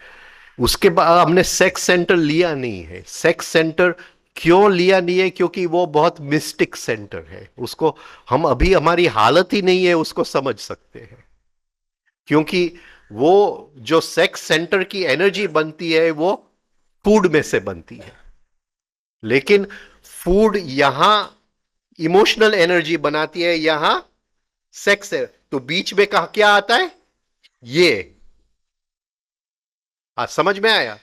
उसके बाद हमने सेक्स सेंटर लिया नहीं है. सेक्स सेंटर क्यों लिया नहीं है? क्योंकि वो बहुत मिस्टिक सेंटर है. उसको हम अभी, हमारी हालत ही नहीं है उसको समझ सकते हैं. क्योंकि वो जो सेक्स सेंटर की एनर्जी बनती है वो फूड में से बनती है. लेकिन फूड यहां इमोशनल एनर्जी बनाती है, यहां सेक्स है. तो बीच में क्या आता है? ये हाँ, समझ में आया?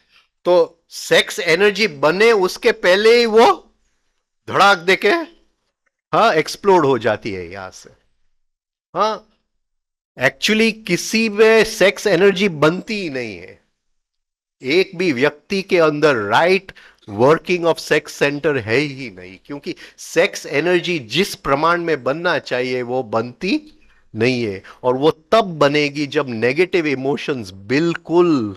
तो सेक्स एनर्जी बने उसके पहले ही वो धड़ाक देके, हाँ, एक्सप्लोड हो जाती है यहां से। हाँ, एक्चुअली किसी में सेक्स एनर्जी बनती ही नहीं है। एक भी व्यक्ति के अंदर right working of sex centre है ही नहीं, क्योंकि सेक्स एनर्जी जिस प्रमाण में बनना चाहिए वो बनती नहीं है। और वो तब बनेगी जब नेगेटिव इमोशंस बिल्कुल,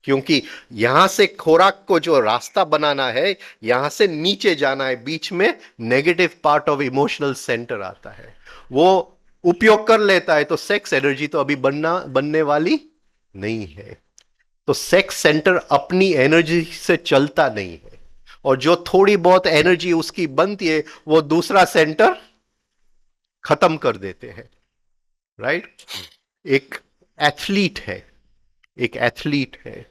क्योंकि यहां से खोराक को जो रास्ता बनाना है, यहां से नीचे जाना है, बीच में negative part of emotional centre आता है, वो उपयोग कर लेता है, तो सेक्स एनर्जी तो अभी बनने वाली नहीं है। तो सेक्स सेंटर अपनी एनर्जी से चलता नहीं है, और जो थोड़ी बहुत एनर्जी उसकी बनती है वो दूसरा सेंटर खत्म कर देते हैं। राइट? एक एथलीट है, एक एथलीट है,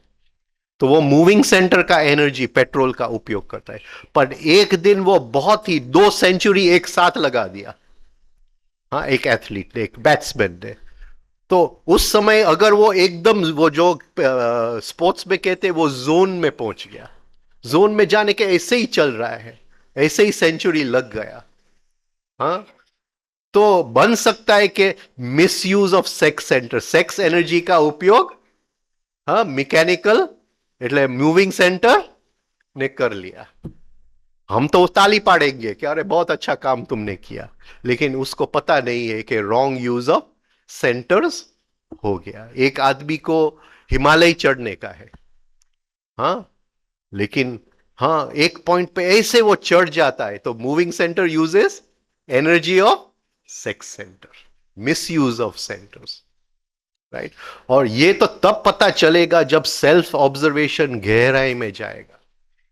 तो वो मूविंग सेंटर का एनर्जी पेट्रोल का उपयोग करता है। पर एक दिन वो बहुत ही 2 सेंचुरी एक साथ लगा दिया, हाँ, एक एथलीट ने, एक बैट्समैन ने, तो उस समय अगर वो एकदम, वो जो स्पोर्ट्स में कहते हैं वो जोन में पहुंच गया, जोन में जाने के ऐसे ही चल रहा है, ऐसे ही सेंचुरी लग गया, हाँ, तो बन सकता है कि miss use of sex centre, sex energy का उपयोग, हाँ, मैकेनिकल એટલે मूविंग सेंटर ने कर लिया। हम तो ताली पाड़ेंगे कि अरे बहुत अच्छा काम तुमने किया, लेकिन उसको पता नहीं है कि रॉन्ग यूज ऑफ सेंटर्स हो गया। एक आदमी को हिमालय चढ़ने का है, हाँ, लेकिन हाँ, एक पॉइंट पे ऐसे वो चढ़ जाता है, तो moving centre uses energy of sex centre, miss use of centres. Right? और ये तो तब पता चलेगा जब सेल्फ ऑब्जर्वेशन गहराई में जाएगा,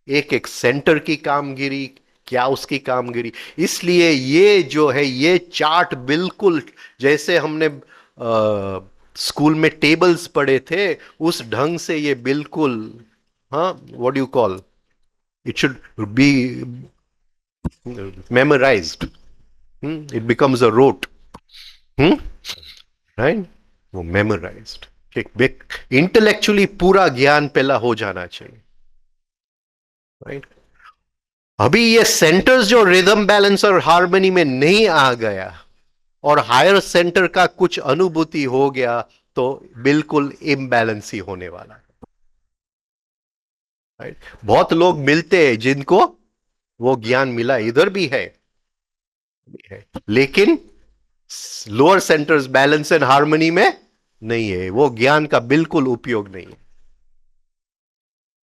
एक एक सेंटर की कामगिरी, क्या उसकी कामगिरी। इसलिए ये जो है, ये चार्ट बिल्कुल जैसे हमने स्कूल में टेबल्स पढ़े थे उस ढंग से ये बिल्कुल, हाँ, what you call, it should be memorised, it becomes a rote, right? वो मेमोराइज्ड, इंटेलेक्चुअली पूरा ज्ञान पहला हो जाना चाहिए। राइट? अभी ये सेंटर्स जो रिदम बैलेंस और हार्मनी में नहीं आ गया, और हायर सेंटर का कुछ अनुभूति हो गया, तो बिल्कुल इम्बैलेंस ही होने वाला है। राइट? बहुत लोग मिलते हैं जिनको वो ज्ञान मिला, इधर भी है, लेकिन lower centres balance and harmony में नहीं है, वो ज्ञान का बिल्कुल उपयोग नहीं है,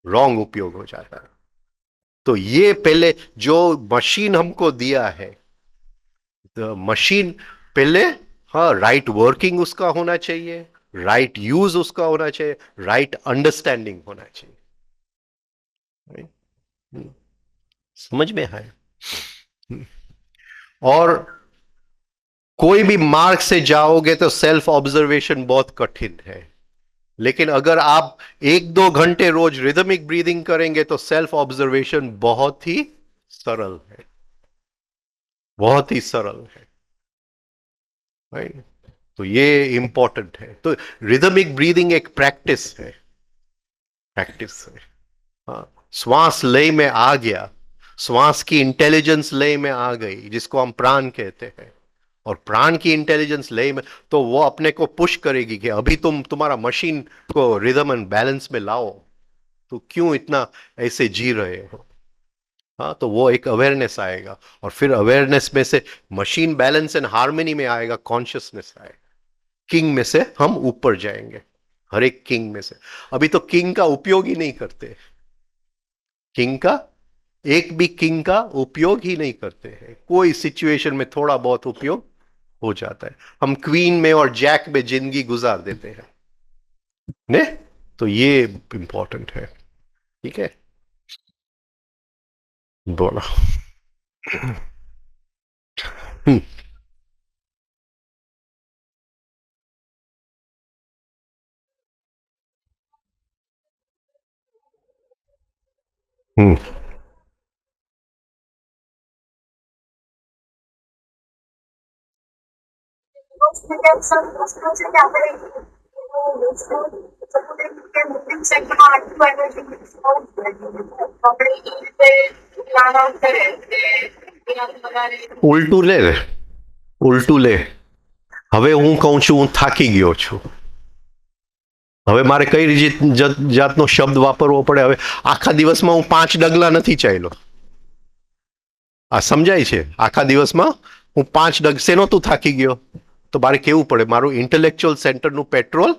रॉन्ग उपयोग हो जाता है। तो ये पहले जो मशीन हमको दिया है, तो मशीन पहले, हाँ, राइट वर्किंग उसका होना चाहिए, राइट यूज उसका होना चाहिए, राइट अंडरस्टैंडिंग होना चाहिए। Right? समझ में है? और कोई भी मार्ग से जाओगे तो सेल्फ ऑब्जर्वेशन बहुत कठिन है, लेकिन अगर आप 1-2 घंटे रोज रिदमिक ब्रीदिंग करेंगे तो सेल्फ ऑब्जर्वेशन बहुत ही सरल है, बहुत ही सरल है। राइट? तो ये इंपॉर्टेंट है। तो रिदमिक ब्रीदिंग एक प्रैक्टिस है। हाँ, श्वास लय में आ गया, श्वास की इंटेलिजेंस लय में आ गई, जिसको हम प्राण कहते हैं, और प्राण की इंटेलिजेंस लय में, तो वो अपने को पुश करेगी कि अभी तुम्हारा मशीन को रिदम एंड बैलेंस में लाओ, तो क्यों इतना ऐसे जी रहे हो। हाँ, तो वो एक अवेयरनेस आएगा, और फिर अवेयरनेस में से मशीन बैलेंस एंड हार्मनी में आएगा, कॉन्शियसनेस आएगा, किंग में से हम ऊपर जाएंगे, हर एक किंग में से। अभी तो किंग का उपयोग ही नहीं करते, किंग का, एक भी किंग का उपयोग ही नहीं करते हैं, कोई सिचुएशन में थोड़ा बहुत उपयोग हो जाता है, हम क्वीन में और जैक में जिंदगी गुजार देते हैं ने। तो ये इंपॉर्टेंट है। ठीक है, बोलो। हम्म। हम्म। ઉલટું લે ને, ઉલટું લે. હવે હું કહું છું હું થાકી ગયો છું, હવે મારે કઈ જાતનો શબ્દ વાપરવો પડે? હવે આખા દિવસમાં હું 5 ડગલા નથી ચાલ્યો. આ સમજાય છે? આખા દિવસમાં હું 5 ડગ શેનો તું થાકી ગયો? તો મારે કેવું પડે મારું ઇન્ટેલેક્ચ્યુઅલ સેન્ટરનું પેટ્રોલ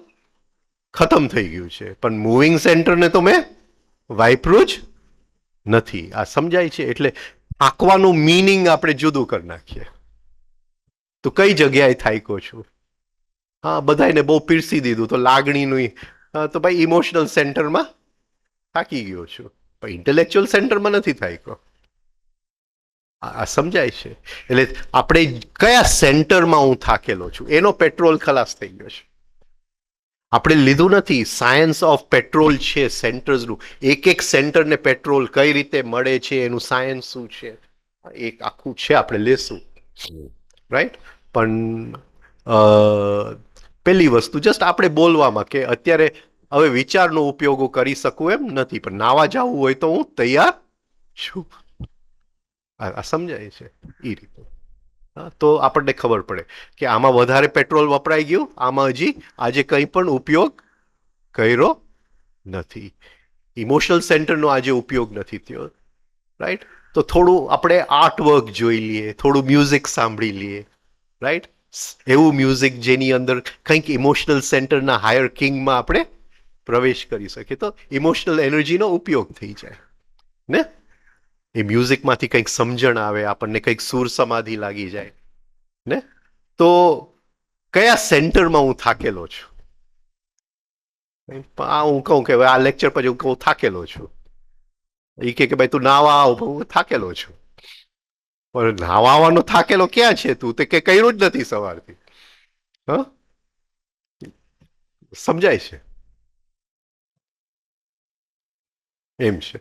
ખતમ થઈ ગયું છે, પણ મૂવિંગ સેન્ટરને તો મેં વાપર્યું જ નથી. આ સમજાય છે? એટલે થાકવાનું મીનિંગ આપણે જુદું કરી નાખીએ. તો કઈ જગ્યાએ થાક્યો છું? હા, બધાને બહુ પીરસી દીધું તો લાગણીનું, તો ભાઈ ઇમોશનલ સેન્ટરમાં થાકી ગયો છું, પણ ઇન્ટેલેક્ચ્યુઅલ સેન્ટરમાં નથી થાક્યો. આ સમજાય છે? એટલે આપણે કયા સેન્ટરમાં હું થાકેલો છું એનો પેટ્રોલ ખલાસ થઈ ગયો છે. આપણે લીધું નથી. સાયન્સ ઓફ પેટ્રોલ છે સેન્ટર્સનું. એક એક સેન્ટરને પેટ્રોલ કઈ રીતે મળે છે એનું સાયન્સ શું છે એક આખું છે, આપણે લેશું. રાઈટ? પણ પહેલી વસ્તુ જસ્ટ આપણે બોલવામાં કે અત્યારે હવે વિચારનો ઉપયોગ કરી શકું એમ નથી, પણ નાવા જવું હોય તો હું તૈયાર છું. આ સમજાય છે? એ રીતે તો આપણને ખબર પડે કે આમાં વધારે પેટ્રોલ વપરાઈ ગયું, આમાં હજી આજે કંઈ પણ ઉપયોગ કર્યો નથી. ઇમોશનલ સેન્ટરનો આજે ઉપયોગ નથી થયો. રાઈટ? તો થોડું આપણે આર્ટ વર્ક જોઈ લઈએ, થોડું મ્યુઝિક સાંભળી લઈએ. રાઈટ? એવું મ્યુઝિક જેની અંદર કંઈક ઇમોશનલ સેન્ટરના હાયર કિંગમાં આપણે પ્રવેશ કરી શકીએ, તો ઇમોશનલ એનર્જીનો ઉપયોગ થઈ જાય ને. એ મ્યુઝિકમાંથી કંઈક સમજણ આવે, આપણને કંઈક સુર સમાધિ લાગી જાય ને. તો કયા સેન્ટરમાં હું થાકેલો છું? હું કહું કે આ લેક્ચર પછી હું થાકેલો છું. એ કે ભાઈ તું નાવા આવ, હું થાકેલો છું. પણ નાવા આવવાનો થાકેલો ક્યાં છે? તું તે કે કર્યું જ નથી સવારથી. હ, સમજાય છે? એમ છે.